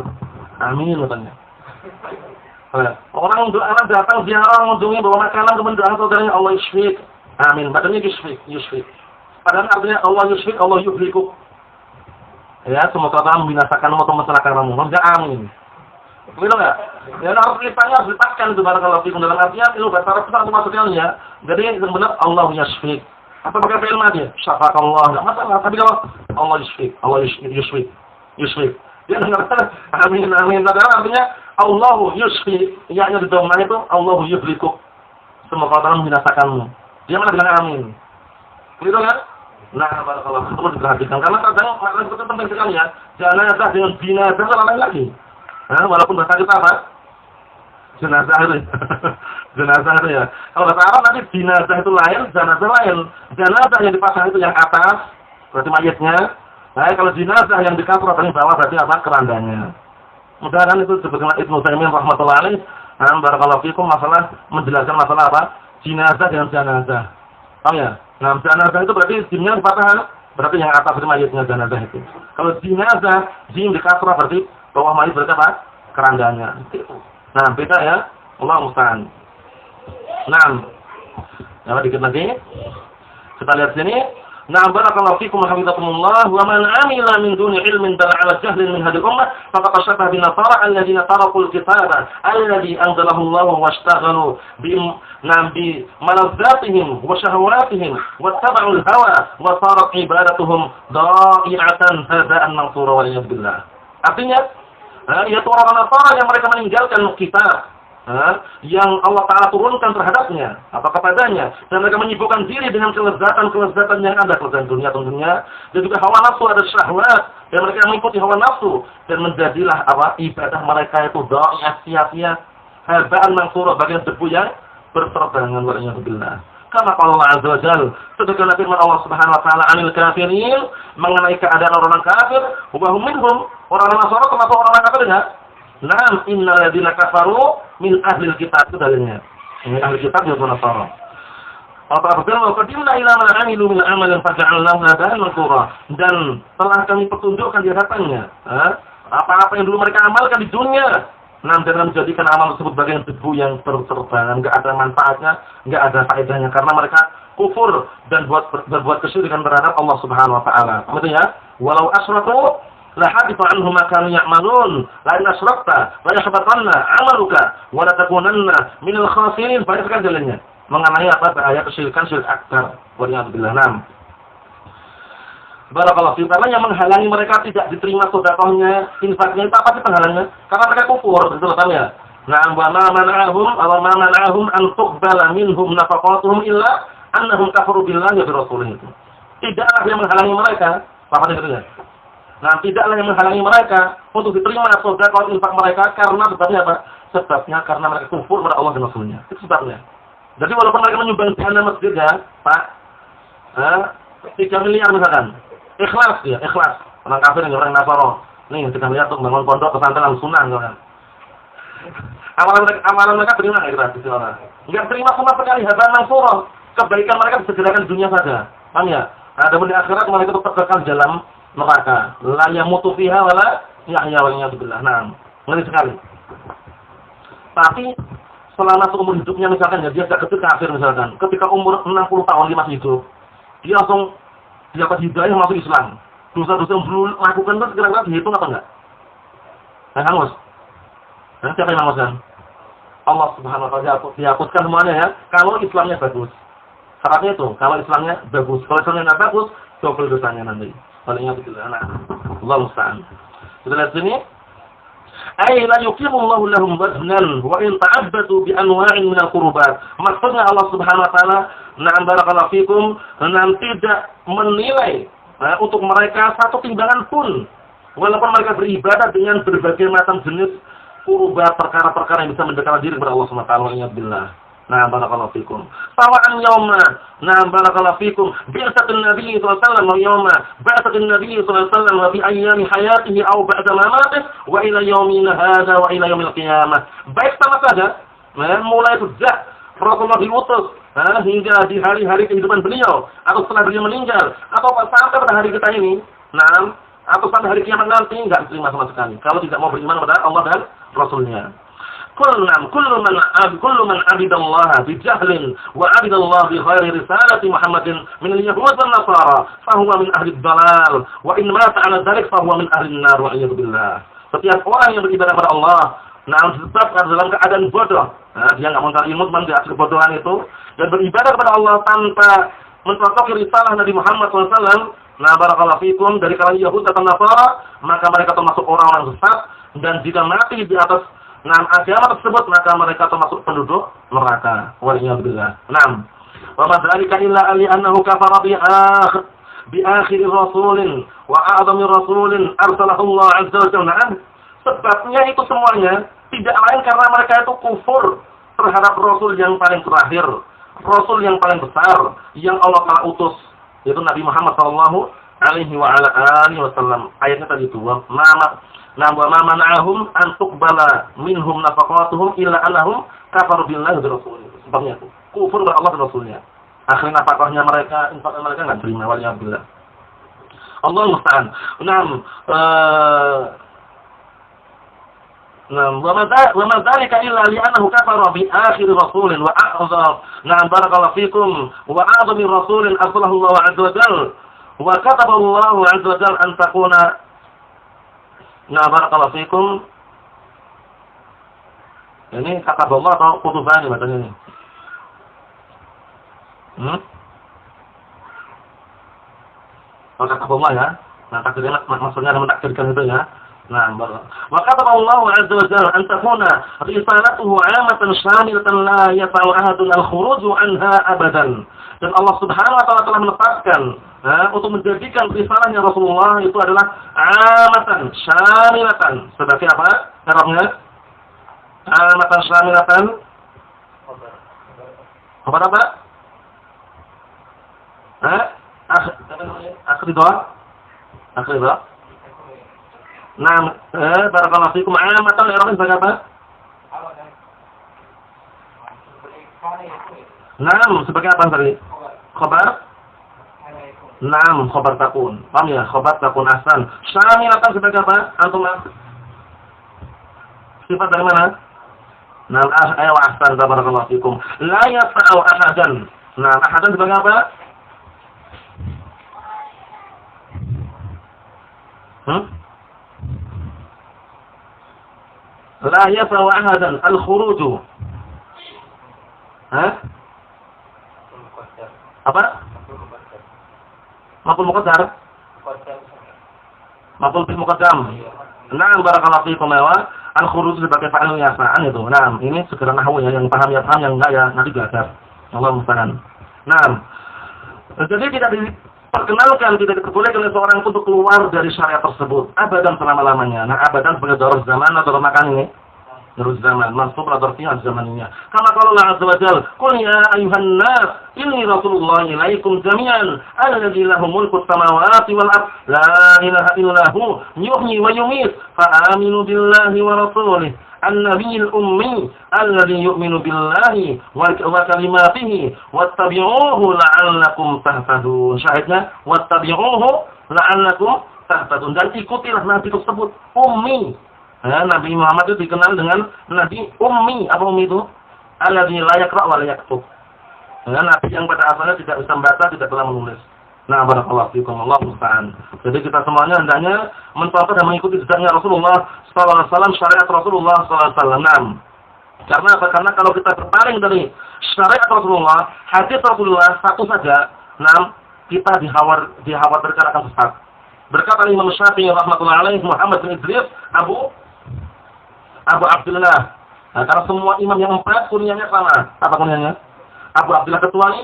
Amin katanya. Orang datang ziarah mengunjungi bawa makanan kemudian doa saudaranya Allah yusfik. Amin. Bacanya yusfik. Padahal artinya Allah yusfik, Allah yuhliku. Ya, semoga Allah membinasakan atau mencelakakanmu. Maksudnya amin. Begitu enggak? Ya, harus dipaskan itu barakallahu fikum dalam artian itu bahasa Arab itu maksudnya ya. Jadi yang benar Allah yusfik. Atau pakai fi'il madhi, syafaqallah. Enggak masalah. Tapi kalau Allah yusfik, Allah yusfik. Ya, amin. Padahal artinya Allahu yusfi, yaknya di domah itu Allahu yuhliku. Semoga Allah membinasakanmu. Dia malah bilang amin. Begitu kan? Nah, barakallahu perlu diperhatikan karena kadang makna itu penting sekali ya. Jenazah dengan binazah lain lagi. Nah, walaupun bahasa kita apa? Jenazah itu. Jenazah itu ya. Kalau bahasa Arab nanti binazah itu lain, jenazah lain. Jenazah yang dipasang itu yang atas, berarti mayitnya. Nah, kalau jenazah yang di kasrah paling bawah berarti apa? Kerandanya. Mudah-mudahan itu sebagaimana Ibnu Taimiyah rahmatullahi alaih, barakallahu fikum masalah menjelaskan masalah apa? Jenazah dengan janazah. Paham ya? Nah, janazah itu berarti jimnya di fathah, berarti yang atas itu mayitnya janazah itu. Kalau jenazah, jim di kasrah berarti bawah mayit berarti apa? Kerandanya. Nah, beda ya. Allah musta'an. Nah, ya, dikit lagi. Kita lihat sini. Na'am barakallahu fikum wa hafizakumullah wa man 'amila min duni ilmin dalla 'ala jahlin min hadhihi ummah faqad ashabaha bin nasara alladziina tarakul kitaba alladzi anzalahu Allah washtaghalu bi malazzatihim wa syahawatihim wattaba'ul hawa wa sarat ibadatuhum da'i'atan hada'an mansura wal iyad billah. Artinya yaitu orang Nasara yang mereka meninggalkan kitab yang Allah Ta'ala turunkan terhadapnya atau kepadanya, dan mereka menyibukkan diri dengan kelezatan yang ada, kelezatan dunia tentunya, dan juga hawa nafsu, ada syahwat, dan mereka mengikuti hawa nafsu, dan menjadilah ibadah mereka itu doa sia-sia, habaan mansura, bagian debu yang berterbangan. Waliyahzubillah. Karena Allah Azza wa Jalla sebagaimana firman Allah Subhanahu wa taala anil kafirin, mengenai keadaan orang kafir, wa hum minhum, orang Nasara termasuk orang kafir enggak? Naam, innal ladzina kafaru min ahlil kitab, itu dalilnya. Ini ahli kitab yaitu Nasara. Allah berfirman, "Qadimna ila ma 'amilu min amalin faj'alnahu haba'an mansura." Dan telah kami pertunjukkan di hadapannya apa-apa yang dulu mereka amalkan di dunia, dengan menjadikan amal tersebut bagian debu yang terterbang, enggak ada manfaatnya, enggak ada faedahnya karena mereka kufur dan berbuat kesyirikan terhadap Allah Subhanahu wa taala. Maksudnya, walau asyraku la habita anhum ma kanu ya'malun, la in asyrakta la yahbatanna 'amaluka wa la takunanna minal khasirin. Banyak sekali dalilnya mengenai apa bahaya kesyirikan, syirik akbar. Waliyadzubillah. Barakallahu fiikum. Karena yang menghalangi mereka tidak diterima sedekahnya, infaknya itu apa sih penghalangnya? Karena mereka kufur, betul kan ya? Na'am wa ma mana'ahum an tuqbala minhum nafaqatuhum illa annahum kafaru billahi wa bi rasulih. Tidaklah yang menghalangi mereka, apa artinya? Nah, tidaklah yang menghalangi mereka untuk diterima sedekah infak mereka karena sebabnya apa? Sebabnya karena mereka kufur kepada Allah dan Rasulnya. Itu sebabnya. Jadi walaupun mereka menyumbang dana masjid ya, Pak, 3 miliar misalkan, ikhlas dia, ikhlas. Orang kafir yang orang Nasara, nih 3 miliar untuk bangun pondok pesantren sunnah kan. Amalan mereka terima nggak gratis orang? Nggak terima sama sekali, haban mansura. Kebaikan mereka disegerakan di dunia saja. Paham ya? Ada di akhirat mereka tetap kekal dalam neraka. La yamutu fiha wala yahya wa ya'udzubillah. Nah, ngeri sekali. Tapi selama seumur hidupnya misalkan ya dia tidak kafir misalkan, ketika umur 60 tahun dia masih hidup, dia langsung dapat hidayah masuk Islam. Dosa-dosa yang belum lakukan itu kira-kira dihitung apa enggak? Hangus. Nah, siapa yang hanguskan? Allah Subhanahu wa taala dihapuskan semuanya ya. Kalau Islamnya bagus. Syaratnya itu, kalau Islamnya bagus. Kalau Islamnya enggak bagus, double dosanya nanti. Palingnya begitu anak. Allah musta'an. Kita lihat sini. Ay la yuqimullahu lahum waznan wa in ta'abbatu bi anwa'in min al-qurbat. Maksudnya Allah Subhanahu wa taala, na'am barakallahu fikum, tidak menilai untuk mereka satu timbangan pun walaupun mereka beribadah dengan berbagai macam jenis qurbat, perkara-perkara yang bisa mendekatkan diri kepada Allah Subhanahu wa taala. Alhamdulillah. Nah, barakallahu fikum. Sawa'an yawma, nah barakallahu fikum, bi'satin Nabi sallallahu alaihi wasallam yawma, bi'satin Nabi sallallahu alaihi wasallam wa fi ayyami hayatihi aw ba'da mamatihi wa ila yaumina hadza wa ila yaumil qiyamah. Baik sama saja, mulai sejak Rasulullah diutus hingga di hari-hari kehidupan beliau atau setelah beliau meninggal atau sampai pada hari kita ini, nah, atau sampai hari kiamat nanti enggak diterima sama sekali kalau tidak mau beriman kepada Allah dan Rasulnya. Kullu man abidallaha bijahlin wa abidallaha bi ghairi risalati Muhammadin min al-yahud wal nasara fahuwa min ahli ad-dalal wa in mata 'ala dzalik fahuwa min ahli an-nar wa a'udzu billah. Setiap orang yang beribadah kepada Allah tetap dalam keadaan bodoh. Dia enggak mencari ilmu tentang asal kebodohan itu dan beribadah kepada Allah tanpa mencocoki risalah Nabi Muhammad SAW. Nah, barakallahu fikum, dari kalangan Yahud dan Nasara, maka mereka termasuk orang-orang sesat dan jika mati di atas agama tersebut maka mereka termasuk penduduk neraka. Waliyadzubillah. Naam. Wa ma dzalika illa li annahu kafara bi akhir rasulin wa a'zami rasulin arsalahu Allah azza wa jalla. Sebabnya itu semuanya tidak lain karena mereka itu kufur terhadap rasul yang paling terakhir, rasul yang paling besar yang Allah telah utus, yaitu Nabi Muhammad sallallahu alaihi wa ala alihi wasallam. Ayatnya tadi itu, wa ma mana'ahum an tuqbala minhum nafaqatuhum illa annahum kafaru billahi wa rasulih. Sebabnya itu kufur kepada Allah dan Rasulnya. Akhirnya nafkahnya mereka, infaknya mereka enggak terima. Waliyadzubillah. Allah musta'an. Wa ma dzalika illa li annahu kafara bi akhir rasulin wa a'zam. Barakallahu fikum wa a'zami rasulin arsalahu Allah azza wa jalla. Wa kataba Allah azza wa jalla an takuna. Barakallahu fikum. Ini kata Allah atau kutubani bacanya ini? Kalau kata Allah ya. Nah, takdirnya maksudnya ada mentakdirkan itu ya. Nah, wa kataba Allah azza wa jalla an takuna risalatuhu 'amatan shamilatan la yata'u ahadun al-khuruj anha abadan. Dan Allah Subhanahu wa taala telah menetapkan untuk menjadikan risalahnya Rasulullah itu adalah amatan syamilatan. Sebagai apa? Arabnya? Amatan syamilatan. Apa? Akhirnya. Nah, barakallahu fikum, amatan Arabnya sebagai apa? Naam, sebagai apa tadi? Khabar? Naam, khabar takun. Paham ya? Khabar takun ahsan. Syamilatan sebagai apa? Antum Sifat dari mana? Nah, ayo ahsan barakallahu fikum. La yas'u ahadan. Nah, ahadan sebagai apa? La yas'u ahadan al-khuruju. Hah? Apa? Maf'ul muqaddar. Maf'ul bil muqaddam. Nah, barakallahu fikum ya. Al-khuruj sebagai fa'il yasa'an itu. Nah, ini segera nahwu ya, yang paham ya paham, yang enggak ya nanti belajar. Allah musta'an. Nah, jadi tidak diperkenalkan, tidak diperbolehkan oleh seorang untuk keluar dari syariat tersebut abadan selama-lamanya. Nah, abadan sebagai darus zaman atau makan ini. Darus zaman, mansub atau fi'il zamannya. Kama qala Allah azza wa jalla, "Qul ya ayuhan nas, inni rasulullah ilaikum jami'an, alladzi lahu mulku samawati wal ard, la ilaha illa hu, yuhyi wa yumiit, fa aminu billahi wa rasulih." An-nabiyil ummi alladzi yu'minu billahi wa kalimatihi wattabi'uhu la'allakum tahtadun. Syahidnya wattabi'uhu la'allakum tahtadun. Dan ikutilah nabi tersebut ummi. Ya, Nabi Muhammad itu dikenal dengan Nabi ummi. Apa ummi itu? Alladzi la yaqra' wa la yaktub. Ya, Nabi yang pada asalnya tidak bisa membaca, tidak bisa menulis. Nah, barakallahu fikum, Allah musta'an. Jadi kita semuanya hendaknya mencontoh dan mengikuti jejaknya Rasulullah sallallahu alaihi wasallam, syariat Rasulullah sallallahu alaihi wasallam. Karena apa? Karena kalau kita berpaling dari syariat Rasulullah, hadis Rasulullah satu saja, kita dikhawatirkan akan sesat. Berkata Imam Syafi'i rahmatullahi alaihi, Muhammad bin Idris Abu Abdullah. Nah, karena semua imam yang 4 kunyahnya sama. Apa kunyahnya? Abu Abdullah kecuali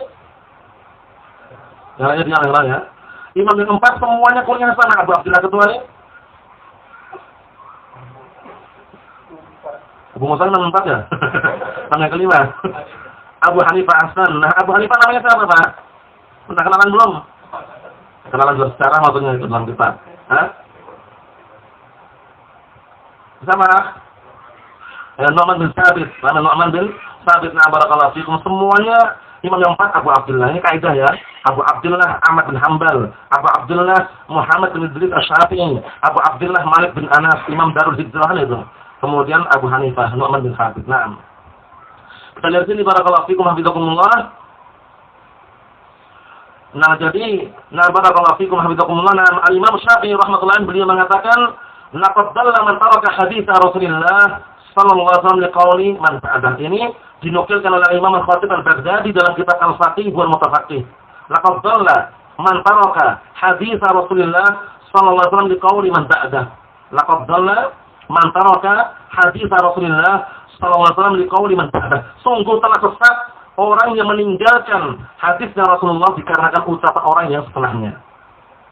yang lainnya yang lain ya. Imam yang 4 semuanya kunyahnya sama. Abu Abdullah kecuali Abu Musa yang 4 ya. Sama yang kelima. Abu Hanifah Hasan. Nah, Abu Hanifah namanya siapa, Pak? Sudah kenalan belum? Kenalan sejarah maksudnya itu dalam kitab. Hah? Sama Nu'man bin Sabit. Nama Nu'man bin Sabit. Nah, barakallahu fikum. Semuanya imam yang 4 Abu Abdullah. Ini kaidah ya. Abu Abdullah Ahmad bin Hanbal, Abu Abdullah Muhammad bin Idris Asy-Syafi'i, Abu Abdullah Malik bin Anas, Imam Darul Hijrah itu. Kemudian Abu Hanifah, Nu'man bin Sabit. Naam. Kita lihat sini barakallahu fikum hafizakumullah. Nah, jadi barakallahu fikum hafizakumullah. Nah, Al-Imam Syafi'i rahmatullahi beliau mengatakan, "Laqad dalla man taraka hadits Rasulillah sallallahu alaihi wasallam liqauli man ta'adah." Ini dinukilkan oleh Imam Al-Khatib Al-Baghdadi dalam kitab Al-Faqih wal Mutafaqih. Laqad dalla man taraka hadits Rasulillah sallallahu alaihi wasallam liqauli man ta'adah. Laqad dalla man taraka hadits Rasulillah sallallahu alaihi wasallam liqauli man ta'adah. Sungguh telah sesat orang yang meninggalkan hadisnya Rasulullah dikarenakan ucapan orang yang setelahnya.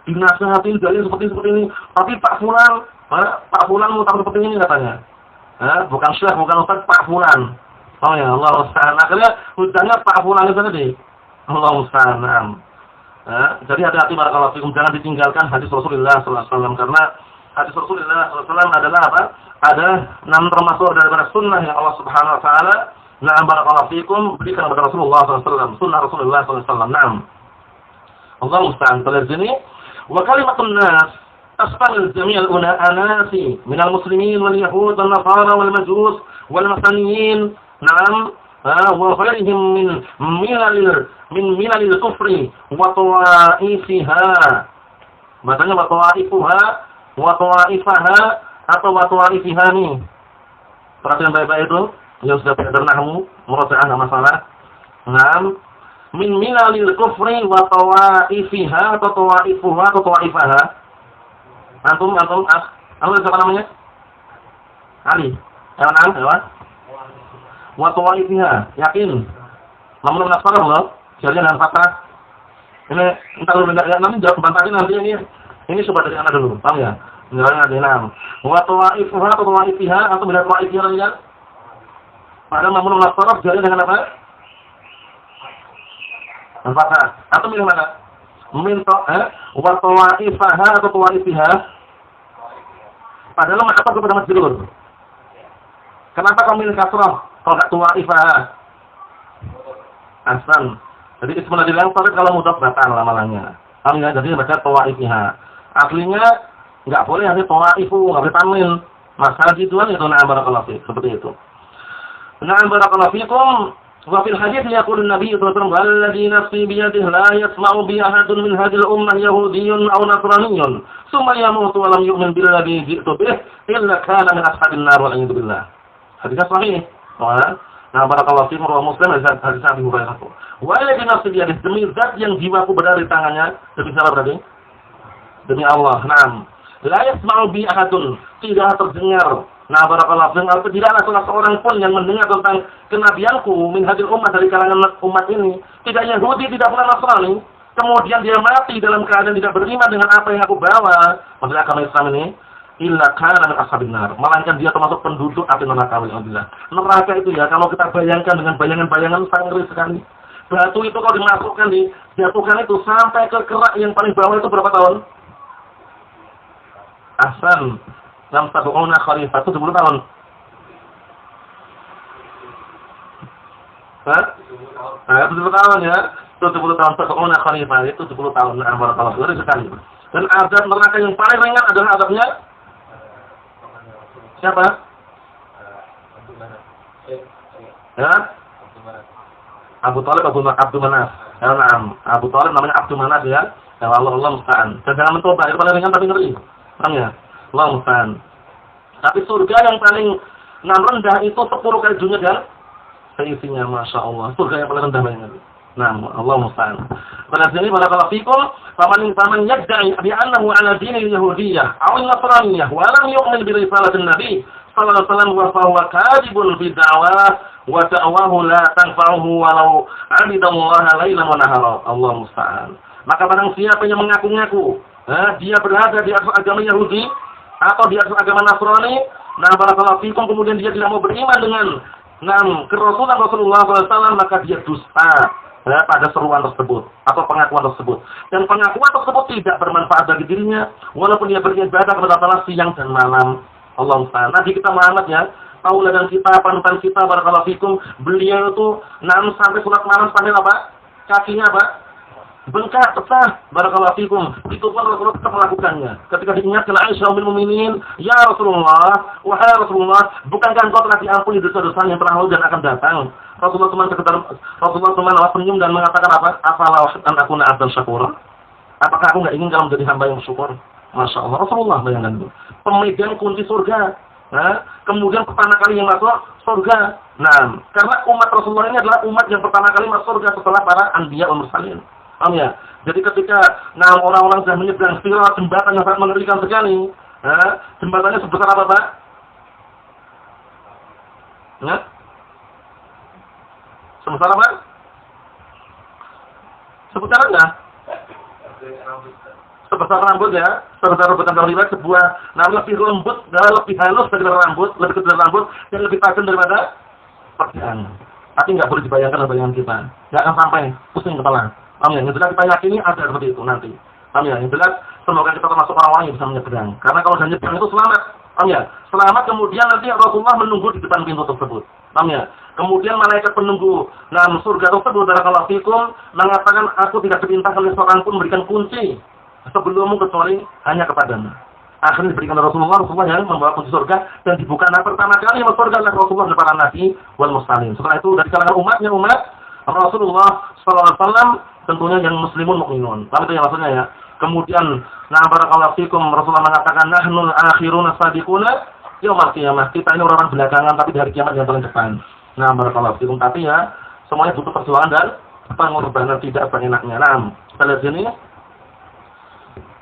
Dinasihatin dalil seperti ini, tapi Pak Fulan mutar seperti ini katanya. Bukan syekh, bukan ustaz, Pak Fulan. Oh ya, Allah musta'an. Akhirnya hujahnya Pak Fulan itu tadi. Allah musta'an. Jadi hati-hati barakallahu fikum, jangan ditinggalkan hadis Rasulullah sallallahu alaihi wasallam, karena hadis Rasulullah sallallahu alaihi wasallam adalah apa? Ada 6 termasuk daripada sunnah yang Allah Subhanahu wa taala barakallahu fikum berikan kepada Rasulullah sallallahu alaihi wasallam, sunnah Rasulullah sallallahu alaihi wasallam. Allah musta'an. Terus sini wa kalimatun nas tastamil jami'al anasi minal muslimin wal yahud wal nasara wal majus wal masaniyin wa ghairihim min milalil kufri wa tawaifiha. Bacanya wa tawaifuha wa tawaifaha atau wa tawaifiha nih. Perhatian baik-baik itu yang sudah belajar nahwu, murajaah enggak masalah. Min milalil kufri wa tawaifiha atau tawaifuha atau tawaifaha. Antum siapa namanya? Ali. Hewan. Wa tawaifiha, yakin. Namun nasara Allah, jadinya dengan fathah. Ini entar lu enggak nanti jawab bantahin nanti ini coba dari anak dulu, paham ya? Misalnya ada 6. Wa tawaifuha atau tawaifiha atau bila tawaifiha ya. Padahal namun nasara jadinya dengan apa? Dengan fathah. Atau milih mana? Wa tawaifaha atau tawaifiha. Padahal maka kepada majrur. Kenapa kamu milih kasrah kalau enggak tawaifaha? Ahsan. Jadi ismun adalah kalau mudhaf batal lama-lamanya. Jadi baca tawaifiha. Aslinya enggak boleh nanti tawaifu, enggak boleh tanwin. Masalah gituan itu na'am barakallahu fiik, seperti itu. Na'am barakallahu fiikum. Wa fil hadits yaqulu an-nabiy sallallahu alaihi wasallam walladzi nafsi bi yadihi la yasma'u bi ahadun min hadhihi al-ummah yahudiyyun aw nasraniyyun thumma yamutu wa lam yu'min billadzi ji'tu bih illa kana min ashabin nar wal 'iyadu billah. Hadis sahih. Nah, barakallahu fiikum wa Muslim hadis Abi Hurairah. Walladzi nafsi bi yadihi, demi zat yang jiwaku berada di tangannya, demi siapa berarti? Demi Allah. Naam. La yasma'u bi ahadun, tidak terdengar. Nah, barakallahu fiikum, tidaklah salah seorang pun yang mendengar tentang kenabianku min hadil ummah, dari kalangan umat ini, tidak Yahudi, tidak pula Nasrani, kemudian dia mati dalam keadaan tidak beriman dengan apa yang aku bawa, maksudnya agama Islam ini, illa kana min ashabin nar, melainkan dia termasuk penduduk api neraka. Alhamdulillah. Neraka itu ya, kalau kita bayangkan dengan bayangan-bayangan sangat ngeri sekali. Batu itu kalau dimasukkan, dijatuhkan itu sampai ke kerak yang paling bawah itu berapa tahun? Ahsan. 70 khalifah, 70 tahun. Hah? 70 tahun ya. 70 tahun 70 khalifah, itu 70 tahun. Nah, barakallahu fiik sekali. Dan azab neraka yang paling ringan adalah azabnya siapa? Ya? Abu Thalib, Abdul Manaf. Ya, na'am. Abu Thalib namanya Abdul Manaf ya. Ya Allah musta'an. Dan jangan mencoba, itu paling ringan tapi ngeri. Paham ya? Allah musta'an. Tapi surga yang paling rendah itu 10 kali dunia dan seisinya, Masya Allah. Surga yang paling rendah banget. Nah, Allah musta'an. Pada sini, barakallahu fiikum, faman yadda'i bi'annahu 'ala dinil yahudiyyah aw nasraniyah wa lam yu'min bi risalatin nabi sallallahu alaihi wasallam wa huwa kadhibun fi da'wah wa da'wahu la tanfa'uhu walau 'abidallaha lailan wa nahara. Allah musta'an. Maka barang siapa yang mengaku-ngaku dia berada di atas agama Yahudi atau di atas agama Nasrani, nah barakallahu fiikum, kemudian dia tidak mau beriman dengan kerasulan Rasulullah SAW, maka dia dusta pada seruan tersebut atau pengakuan tersebut. Dan pengakuan tersebut tidak bermanfaat bagi dirinya, walaupun dia beribadah kepada Allah siang dan malam. Allah musta'an. Nabi kita Muhammad ya, tauladan kita, panutan kita, barakallahu fiikum, beliau itu sampai sholat malam sampai apa? Kakinya apa? Bengkak, pecah, barakallahu fiikum. Itu pun Rasulullah tetap melakukannya. Ketika diingatkan Aisyah ummul mukminin, "Ya Rasulullah, wahai Rasulullah, bukankah engkau telah diampuni dosa-dosa yang pernah lalu dan akan datang?" Rasulullah cuma senyum dan mengatakan apa? "Afala an akuna 'abdan syakura?" Apakah aku enggak ingin kalau menjadi hamba yang bersyukur? Masya Allah, Rasulullah bayangkan itu. Pemegang kunci surga. Kemudian pertama kali yang masuk surga. Nah, karena umat Rasulullah ini adalah umat yang pertama kali masuk surga setelah para anbiya wal mursalin. Paham ya? Jadi ketika orang-orang sudah menyeberang sirat, jembatan yang sangat mengerikan sekali. Jembatannya sebesar apa, Pak? Sebesar apa? Sebesar enggak? Sebesar rambut ya. Sebesar rebutan terlibat sebuah lebih lembut, lebih halus daripada rambut, lebih kecil dari rambut, dan lebih tajam daripada pedang. Tapi nggak boleh dibayangkan dengan bayangan kita. Nggak akan sampai pusing kepala. Paham ya? Yang jelas kita yakini ada seperti itu nanti. Paham ya? Yang jelas semoga kita termasuk orang-orang yang bisa menyeberang. Karena kalau sudah nyeberang itu selamat. Paham ya? Selamat, kemudian nanti Rasulullah menunggu di depan pintu tersebut. Paham ya? Kemudian malaikat penunggu dalam surga tersebut, barakallahu fiikum, mengatakan, "Aku tidak diperintahkan oleh seorang pun memberikan kunci sebelummu kecuali hanya kepadamu." Akhirnya diberikan oleh Rasulullah yang membawa kunci surga, dan dibuka pertama kali masuk surga oleh Rasulullah dan para nabi wal mursalin. Setelah itu dari kalangan umatnya umat Rasulullah SAW, tentunya yang muslimun mukminun. Tapi itu yang maksudnya ya. Kemudian barakallahu fikum, Rasulullah mengatakan, "Nahnul akhiruna sabiquna yaumil qiyamah." Kita ini orang-orang belakangan tapi di hari kiamat yang paling depan. Barakallahu fikum, tapi ya semuanya butuh perjuangan dan pengorbanan, tidak seenaknya. Kita lihat sini.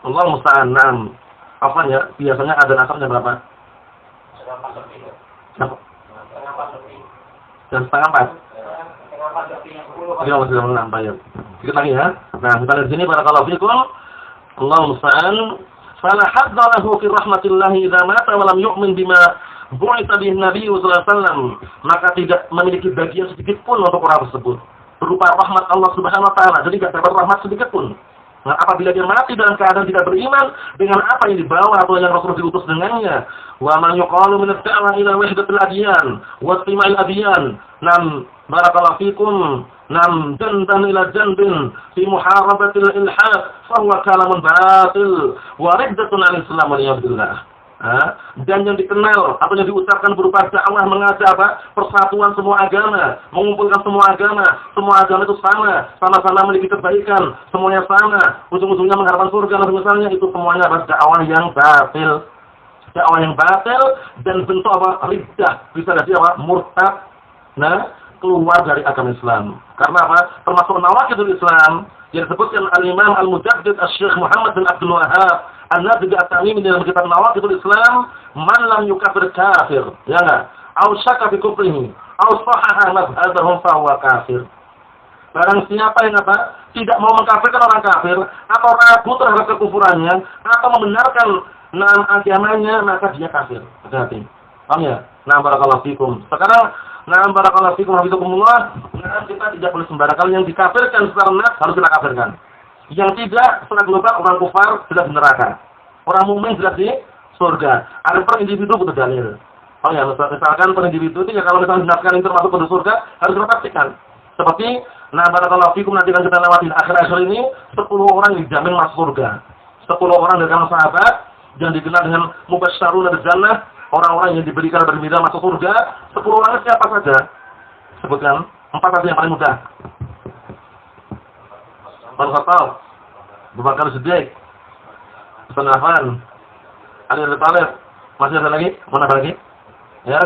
Allah musta'an. Apa ya? Biasanya ada asarnya berapa? Jam setengah 4. Iya, masih jam 6 bayar. Sedikit lagi ya. Kita lihat sini, barakallahu fikum. Allah musta'an. Fala hadda lahu fi rahmatillah idza mata wa lam yu'min bima bu'itsa bihi Nabi sallallahu alaihi wasallam. Maka tidak memiliki bagian sedikit pun untuk orang tersebut berupa rahmat Allah Subhanahu wa taala. Jadi tidak dapat rahmat sedikit pun. Apabila dia mati dalam keadaan tidak beriman dengan apa yang dibawa atau yang Rasul diutus dengannya. Wa man yuqalu min ad-da'wa ila wahdatil adyan wa istima'il adyan. Barakallahu fikum. Jandan ila jandin fi muharabatil ilhad fa huwa kalamun batil wa riddatun 'anil Islam wal iyad billah. Dan yang dikenal atau yang diucapkan berupa dakwah mengajak persatuan semua agama, mengumpulkan semua agama itu sama-sama memiliki kebaikan, semuanya sama, ujung-ujungnya mengharapkan surga, misalnya itu semuanya adalah dakwah yang batil. Dakwah yang batil dan bentuk riddah, bisa jadi murtad, keluar dari agama Islam. Karena termasuk nawaqidul Islam yang disebutkan al-Imam al-Mujaddid Asy-Syaikh Muhammad bin Abdul Wahhab An-Nawawi At-Tamimi dalam kitab Nawaqidul Islam, man lam yukafir kafir, ya enggak? Au syakka fi kufrihi, au sahaha madhhabahum fa huwa kafir. Barang siapa yang tidak mau mengkafirkan orang kafir atau ragu terhadap kekufurannya atau membenarkan agamanya, maka dia kafir. Hati-hati. Paham ya? Barakallahu fikum. Sekarang barakallahu fikum hafizakumullah. Kita tidak boleh sembarang. Kalau yang dikafirkan secara nas harus kita kafirkan. Yang tidak secara global orang kufar sudah di neraka. Orang mukmin sudah di surga. Ada per individu butuh dalil. Oh ya, misalkan per individu itu ya kalau misalnya dinaskan itu termasuk penduduk surga harus kita pastikan. Seperti barakallahu fikum nanti kan kita lewati akhir-akhir ini 10 orang dijamin masuk surga. 10 orang dari kalangan sahabat yang dikenal dengan mubasysyaruna bil jannah, orang-orang yang diberikan berbeda masuk surga. 10 orang siapa saja? Sebutkan 4 saja yang paling mudah. Umar Khattab, Abu Bakar Siddiq, Utsman Affan, Ali bin Abi Thalib. Masih ada lagi? Mana lagi? Ya.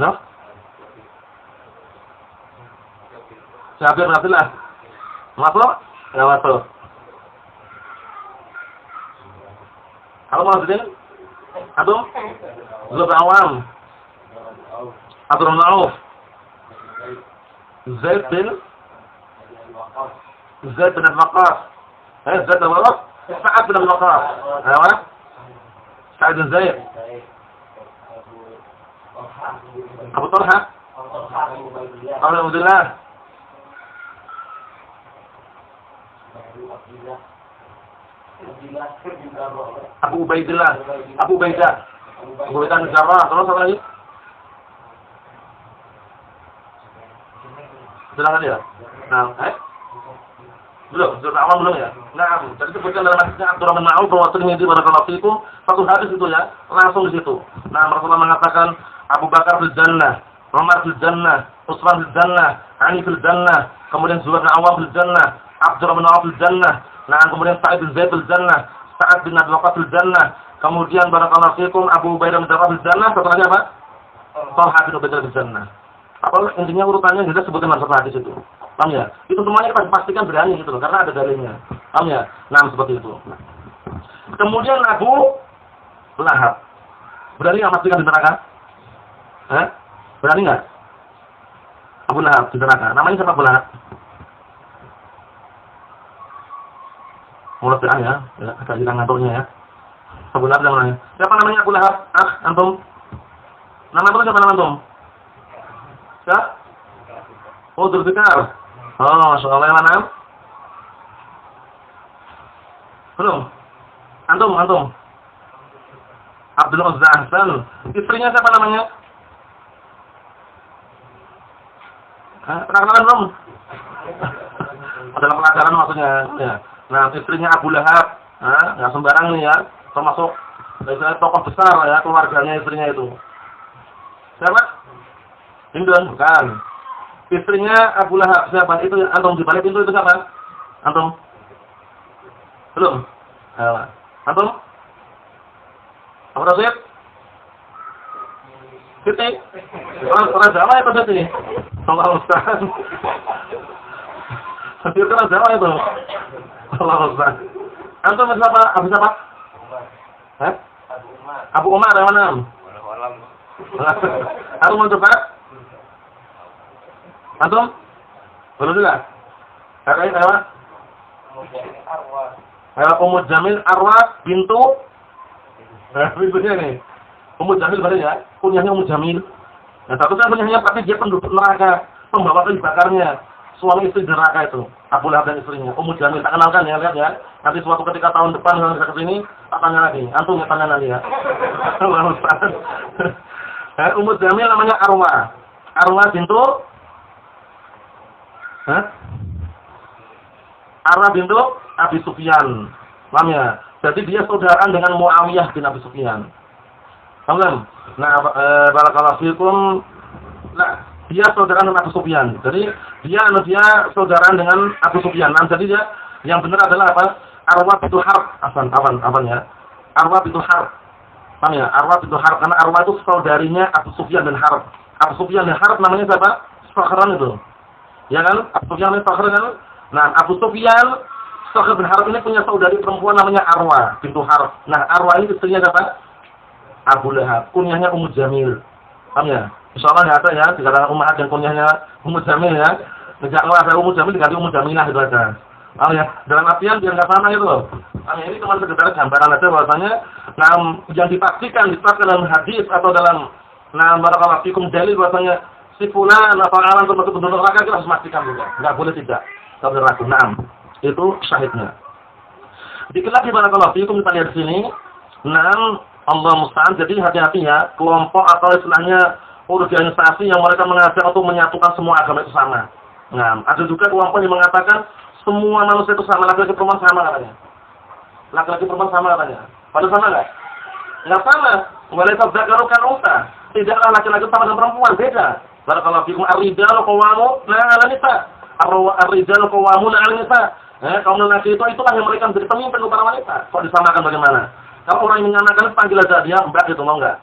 Nah. Jabir bin Abdullah. Masuk? Ya masuk. Halo Mas Adum? Zubair Awam. Abdurrahman Auf. Zaid bin Al-Waqqas. Zaid bin Al-Waqqas. Sa'ad bin Al-Waqqas. Apa? Sa'ad bin Zaid. Abu Talha. Alhamdulillah. Abu Ubaidillah. Abu Ubaidah bin Jarrah. Terus apa lagi? Silakan ya. Belum, sudah awal belum ya? Nah, tadi sebutkan dalam hadisnya Abdurrahman bin Auf bahwa Tirmidzi barakallahu fikum, satu hadis itu ya, langsung di situ. Rasulullah mengatakan Abu Bakar fil jannah, Umar fil jannah, Utsman fil jannah, Ali fil jannah, kemudian Zubair bin Awam fil jannah, Abdurrahman bin Auf fil jannah, kemudian Sa'id bin Zaid fil jannah, Sa'ad bin Abi Waqqas fil jannah, kemudian barakallahu fikum Abu Ubaidah bin Jarrah fil jannah, satu lagi apa? Talha bin Ubaidillah fil jannah. Apa intinya urutannya sudah sebutkan dalam satu hadis itu. Paham ya? Itu semuanya kita pastikan berani gitu loh, karena ada dalilnya. Paham ya? Seperti itu. Kemudian Abu Lahab. Berani nggak pastikan di neraka? Berani nggak? Abu Lahab di neraka. Namanya siapa Abu Lahab? Mulut ya, agak hilang ngantuknya ya. Abu Lahab namanya. Siapa namanya Abu Lahab? Antum? Nama antum siapa nama antum? Siapa? Oh, Dzulfikar. Oh, Masya Allah, yang mana? Belum? Antum. Abdul Uzza Ahsan. Istrinya siapa namanya? Pernah kenalan belum? Adalah pelajaran maksudnya. Ya. Istrinya Abu Lahab. Nggak sembarang nih ya. Termasuk tokoh besar ya, keluarganya istrinya itu. Siapa? Hindun, bukan. Istrinya Abu Lahab siapa? Itu antum di balik pintu itu siapa? Antum? Belum? Antum? Abu Rasid? Siti? Orang Jawa itu Siti? Allah Ustaz. Siti orang Jawa itu? Allah Ustaz. Antum siapa? Abu siapa? Abu Umar yang mana? Aku mau coba? Antum? Belum juga? Kakaknya siapa? Ummu Jamil Arwah bintu bintunya nih. Ummu Jamil berarti ya? Kunyahnya Ummu Jamil. Satu saya kunyahnya pasti dia penduduk neraka, pembawa kayu bakarnya. Suami istri neraka itu. Abu Lahab dan istrinya. Ummu Jamil, tak kenalkan ya, lihat ya. Nanti suatu ketika tahun depan kalau bisa kesini, tak tanya lagi. Antum ya tanya nanti ya. Ummu Jamil namanya Arwah. Arwah bintu Arwah bintu Abi Sufyan. Paham ya? Jadi dia saudaraan dengan Muawiyah bin Abi Sufyan. Paham? Nah, barakallahu fikum. Nah, dia saudaraan dengan Abu Sufyan. Jadi dia saudaraan dengan Abu Sufyan. Nah, jadi dia yang benar adalah apa? Arwah itu Harb. Afan ya. Arwah itu Harb. Paham ya? Arwah itu Harb karena Arwah itu saudarinya Abu Sufyan dan Harb. Abu Sufyan dan Harb namanya siapa? Sakhran itu. Ya kan? Abu Sufyan itu Sakhran kan? Nah, Abu Sufyan Sakhran bin Harb ini punya saudari perempuan namanya Arwah bintu Harb. Nah, Arwah ini istrinya siapa? Abu Lahab. Kunyahnya Ummu Jamil. Paham ya? Insyaallah enggak ada ya di kalangan ummahat yang kunyahnya Ummu Jamil ya. Kalau ada Ummu Jamil diganti Ummu Jamilah itu aja. Oh ya, dalam artian biar nggak sama itu loh. Ini cuma sekedar gambaran aja bahwasanya yang dipastikan dalam hadis atau dalam barakallahu fikum dalil bahwasanya si fulan atau alam termasuk penduduk neraka kita harus pastikan juga. Nggak boleh tidak. Nggak boleh ragu. Itu syahidnya. Dikit lagi barakallahu fikum kita lihat di sini. Allah musta'an. Jadi hati-hati ya, kelompok atau istilahnya organisasi yang mereka mengajak untuk menyatukan semua agama itu sama. Ada juga kelompok yang mengatakan semua manusia itu sama, laki-laki perempuan sama katanya. Laki-laki perempuan sama katanya. Padahal sama nggak? Nggak sama. Walaysa dzakaru kal unsa. Tidaklah laki-laki sama dengan perempuan, beda. Barakallahu fikum ar-rijalu qawwamun 'ala nisa. Ar-rijalu qawwamun 'ala nisa. Kaum lelaki itulah yang mereka menjadi pemimpin para wanita. Kok disamakan bagaimana? Kalau orang yang menyamakan panggil aja dia Mbak gitu, mau enggak?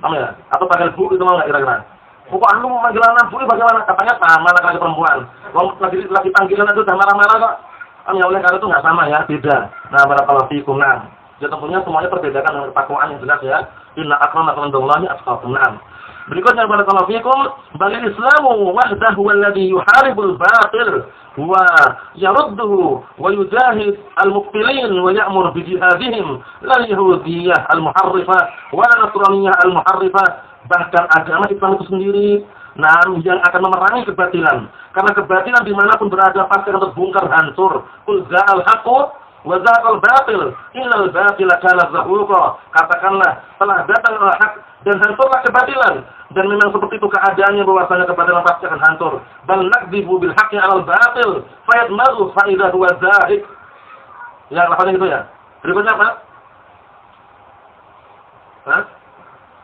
Paham ya? Atau panggil Bu itu mau enggak kira-kira? Kok anu memanggil anak Bu bagaimana? Katanya sama laki-laki perempuan. Kalau lagi panggilan itu udah marah-marah kok. Ya oleh karena itu enggak sama ya, beda. Nah, barakallahu fikum. Ya tentunya semuanya perbedakan dengan ketakwaan yang jelas ya. Inna akramakum indallahi atqakum. Berikutnya barakallahu fikum, balil islamu wahdahu alladhi yuharibul batil wa yarudduhu wa yujahid al-mubtilin wa ya'mur bi jihadihim la yahudiyyah al-muharrifah wa la nasraniyah al-muharrifah. Bahkan agama Islam itu sendiri yang akan memerangi kebatilan. Karena kebatilan dimanapun berada pasti akan terbongkar hancur. Qul za'al haqqu wa za'al batil innal batila kana zahuqa. Katakanlah telah datang al-haq dan hancurlah kebatilan. Dan memang seperti itu keadaannya bahwasanya kebatilan pasti akan hancur. Bal nakdzibu bil haqqi 'alal batil fayadmaghu fa idza huwa zahid. Ya, lafaznya gitu ya. Berikutnya apa?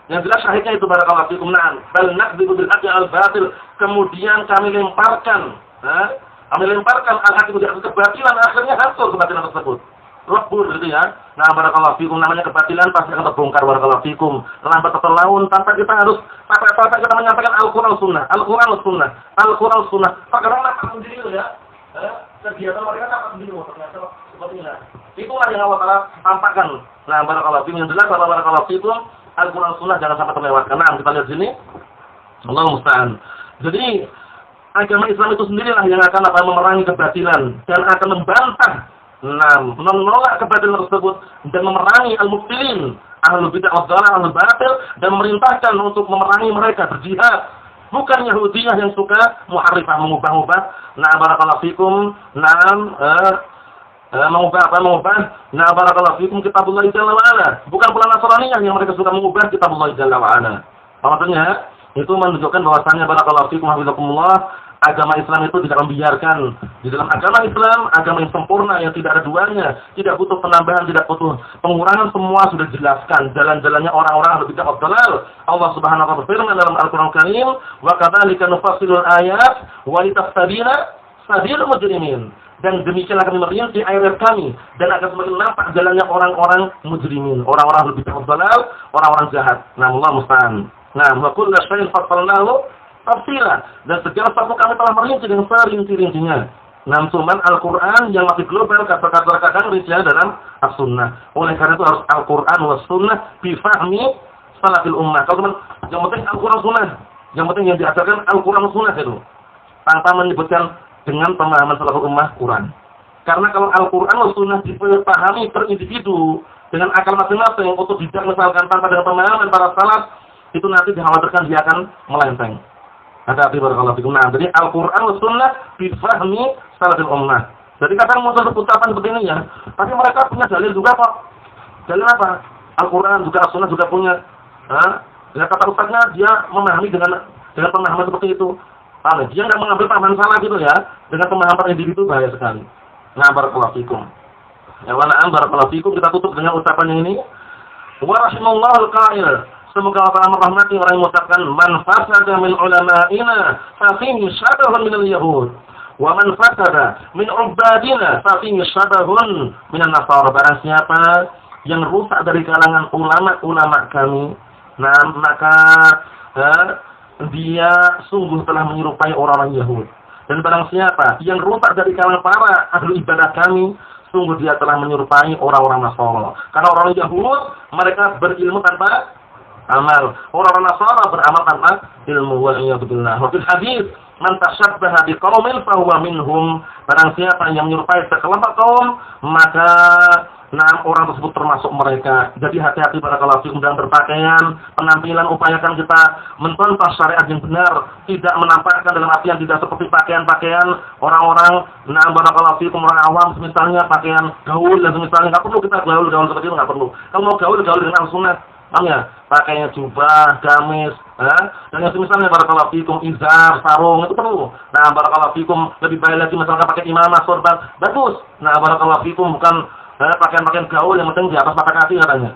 Yang jelas syahidnya itu barakallahu fikum. Bal nakdzibu bil haqqi 'alal batil. Kemudian kami lemparkan al-haq itu di atas kebatilan, akhirnya hancur kebatilan tersebut. Lebur gitu ya. Nah, barakallahu fikum, namanya kebatilan pasti akan terbongkar barakallahu fikum. Lambat atau laun tanpa kita harus kita menyampaikan Al-Qur'an Sunnah. Sekarang apa sendiri itu ya? Kegiatan mereka apa sendiri ternyata seperti ini. Itulah yang Allah Taala tampakkan. Nah, barakallahu fikum, yang jelas barakallahu fikum, Al-Qur'an Sunnah jangan sampai terlewatkan. Nah, kita lihat sini. Allah musta'an. Jadi agama Islam itu sendirilah yang akan memerangi kebatilan dan akan membantah menolak kebatilan tersebut dan memerangi al-mubtilin, ahlul bid'ah wad dhalalah, ahlul batil, dan memerintahkan untuk memerangi mereka, berjihad. Bukan Yahudiyah yang suka muharrifah, mengubah-ubah. Barakallahu fikum. Mengubah. Barakallahu fikum kitabullah jalla wa ala. Bukan pula Nasraniyah yang mereka suka mengubah kitabullah jalla wa ala. Maksudnya itu menunjukkan bahwasannya barakallahu fikum hafizakumullah, agama Islam itu tidak membiarkan. Di dalam agama Islam, agama yang sempurna, yang tidak ada duanya, tidak butuh penambahan, tidak butuh pengurangan, semua sudah dijelaskan jalan-jalannya orang-orang lebih bid'ah dhalal. Allah Subhanahu wa taala berfirman dalam Al-Qur'an Karim, "Wa kadzalika nufassilul ayat wa litastabina sabilul mujrimin." Dan demikianlah kami merinci ayat kami dan akan semakin nampak jalannya orang-orang mujrimin, orang-orang lebih bid'ah dhalal, orang-orang jahat. Allah musta'an. Wa kullu syai'in fassalnahu tafsilan, dan segala sesuatu kami telah merinci dengan serinci-rincinya. Cuman Al-Quran yang lebih global, kata-kata terkadang rinciannya dalam As-Sunnah. Oleh karena itu harus Al-Quran wa Sunnah bifahmi salafil ummah. Kalau teman, yang penting Al-Quran Sunnah, yang penting yang diajarkan Al-Quran Sunnah itu, tanpa menyebutkan dengan pemahaman salafil ummah Quran. Karena kalau Al-Quran wa Sunnah dipahami per individu dengan akal masing-masing untuk tidak misalkan tanpa dengan pemahaman para salaf, itu nanti dikhawatirkan dia akan melenceng. Hati-hati barakallahu fikum. Jadi Al-Quran wa Sunnah bifahmi salafil ummah. Jadi kadang muncul ucapan seperti ini ya, tapi mereka punya dalil juga kok. Dalil apa? Al-Quran juga, As-Sunnah juga punya. Ya kata ustaznya dia memahami dengan pemahaman seperti itu. Dia nggak mengambil pemahaman salah gitu ya, dengan pemahaman individu bahaya sekali. Barakallahu fikum. Ya wa na'am barakallahu fikum, kita tutup dengan ucapan yang ini. Wa rahimallahu al-qa'il. Semoga Allah merahmati orang yang mengucapkan man fasada min ulama'ina fa fihi syabahun min al-yahud. Wa man fasada min ubadina fa fihi syabahun min an-nasara. Barang siapa yang rusak dari kalangan ulama-ulama kami, nah maka dia sungguh telah menyerupai orang-orang Yahudi. Dan barang siapa yang rusak dari kalangan para ahli ibadah kami, sungguh dia telah menyerupai orang-orang Nasara. Karena orang Yahudi mereka berilmu tanpa amal. Orang-orang Nasara beramal tanpa ilmu. Waliyadzubillah. Wa fil hadis, man tashabbaha biqaumin fa huwa minhum. Barang siapa yang menyerupai sekelompok kaum, maka orang tersebut termasuk mereka. Jadi hati-hati barakallahu fikum dalam berpakaian, penampilan, upayakan kita mencontoh syariat yang benar, tidak menampakkan dalam artian tidak seperti pakaian-pakaian orang-orang barakallahu fikum orang awam, misalnya pakaian gaul dan misalnya nggak perlu kita gaul seperti itu, nggak perlu. Kalau mau gaul dengan sunnah, ya, pakainya jubah, gamis, dan yang misalnya barakallahu fikum izar, sarung itu perlu. Nah, barakallahu fikum lebih baik lagi misalkan pakai imamah, sorban, bagus. Nah, barakallahu fikum bukan pakaian-pakaian gaul yang penting di atas mata kaki katanya.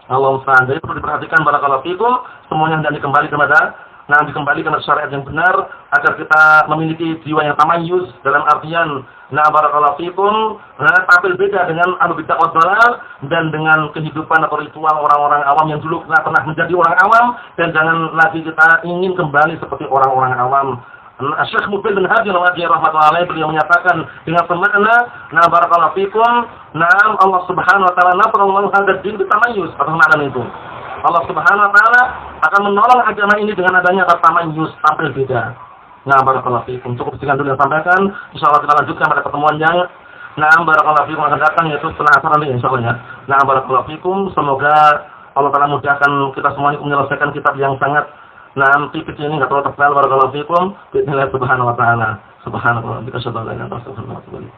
Allah musta'an. Jadi perlu diperhatikan barakallahu fikum, semuanya hendaknya dikembali kepada syariat yang benar agar kita memiliki jiwa yang tamayyuz dalam artian barakallahu fikum tampil beda dengan ahlu bid'ah wad dhalal dan dengan kehidupan atau ritual orang-orang awam yang dulu pernah menjadi orang awam, dan jangan lagi kita ingin kembali seperti orang-orang awam. Syekh Mubil bin Hadi rahmatullahi alaihi beliau menyatakan dengan semakna barakallahu fikum, Allah Subhanahu wa taala nasrallahu hadzal din bitamayyuz. Apa makna itu? Allah Subhanahu wa taala akan menolong agama ini dengan adanya tamayyuz, tampil beda. Barakallahu fikum. Cukup sekian dulu yang sampaikan. Insyaallah kita lanjutkan pada pertemuan yang barakallahu fikum akan datang, yaitu setelah asar nanti insyaallah ya. Barakallahu fikum. Semoga Allah taala mudahkan kita semuanya menyelesaikan kitab yang sangat tipis ini, nggak terlalu tebal. Barakallahu fikum. Bismillah subhanahu wa ta'ala. Subhanallah. Bika syadallah yang astaghfirullah wa atubu ilaih.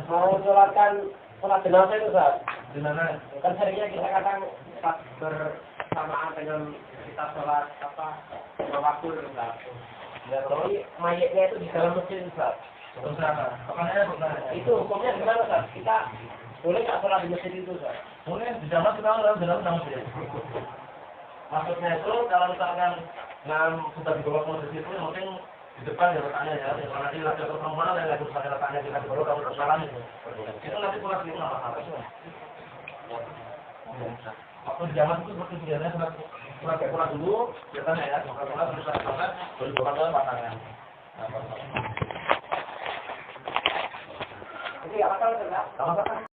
Mau sholatkan sholat jenazah itu, Ustaz? Di mana? Kan seringnya kita kadang bersamaan dengan kita sholat waktu, Ustaz. Jadi mayatnya itu di dalam masjid, Ustaz. Itu hukumnya gimana, Ustaz? Kita boleh nggak sholat di masjid itu, Ustaz? Boleh, di zaman kita dalam masjid. Maksudnya itu kalau misalkan sudah dibawa ke masjid itu, mungkin di depan ya letaknya ya. Kalau nanti laki atau perempuan yang lagi misalnya letaknya kita dibawa kamu bersalah itu. Itu nanti pulang di rumah apa sih? Waktu di zaman itu seperti biasanya pulang dulu, biasanya ya, pulang terus sholat, baru dibawa ke pasangan. Jadi apa kalau